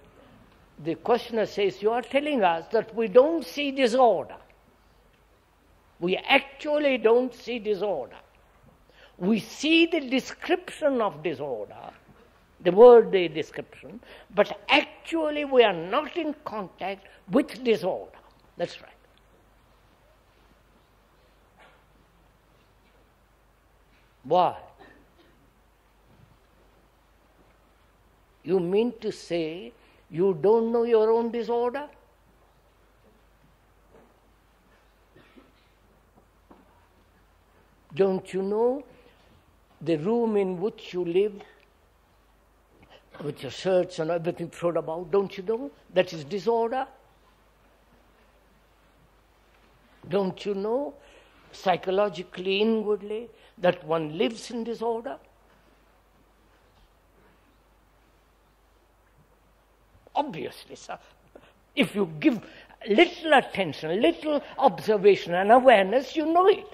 you are telling us that we don't see disorder. We actually don't see disorder. We see the description of disorder, the word the description, but actually we are not in contact with disorder. That's right. Why? You mean to say you don't know your own disorder? Don't you know the room in which you live, with your shirts and everything thrown about? Don't you know that is disorder? Don't you know, psychologically, inwardly, that one lives in disorder? Obviously, sir. If you give little attention, little observation and awareness, you know it.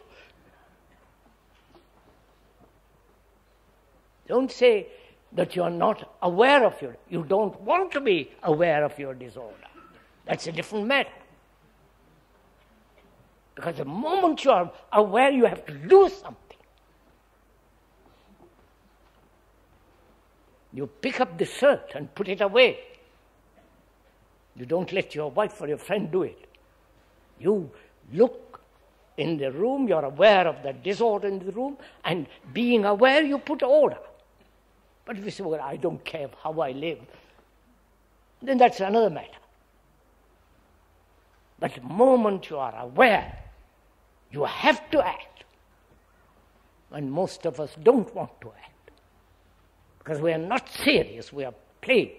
Don't say that you are not aware of you don't want to be aware of your disorder. That's a different matter. Because the moment you are aware, you have to do something. You pick up the shirt and put it away. You don't let your wife or your friend do it. You look in the room, you're aware of the disorder in the room, and being aware, you put order. But if you say, well, I don't care how I live, then that's another matter. But the moment you are aware, you have to act. And most of us don't want to act. Because we are not serious, we are playing.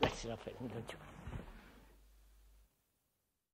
That's enough, don't you?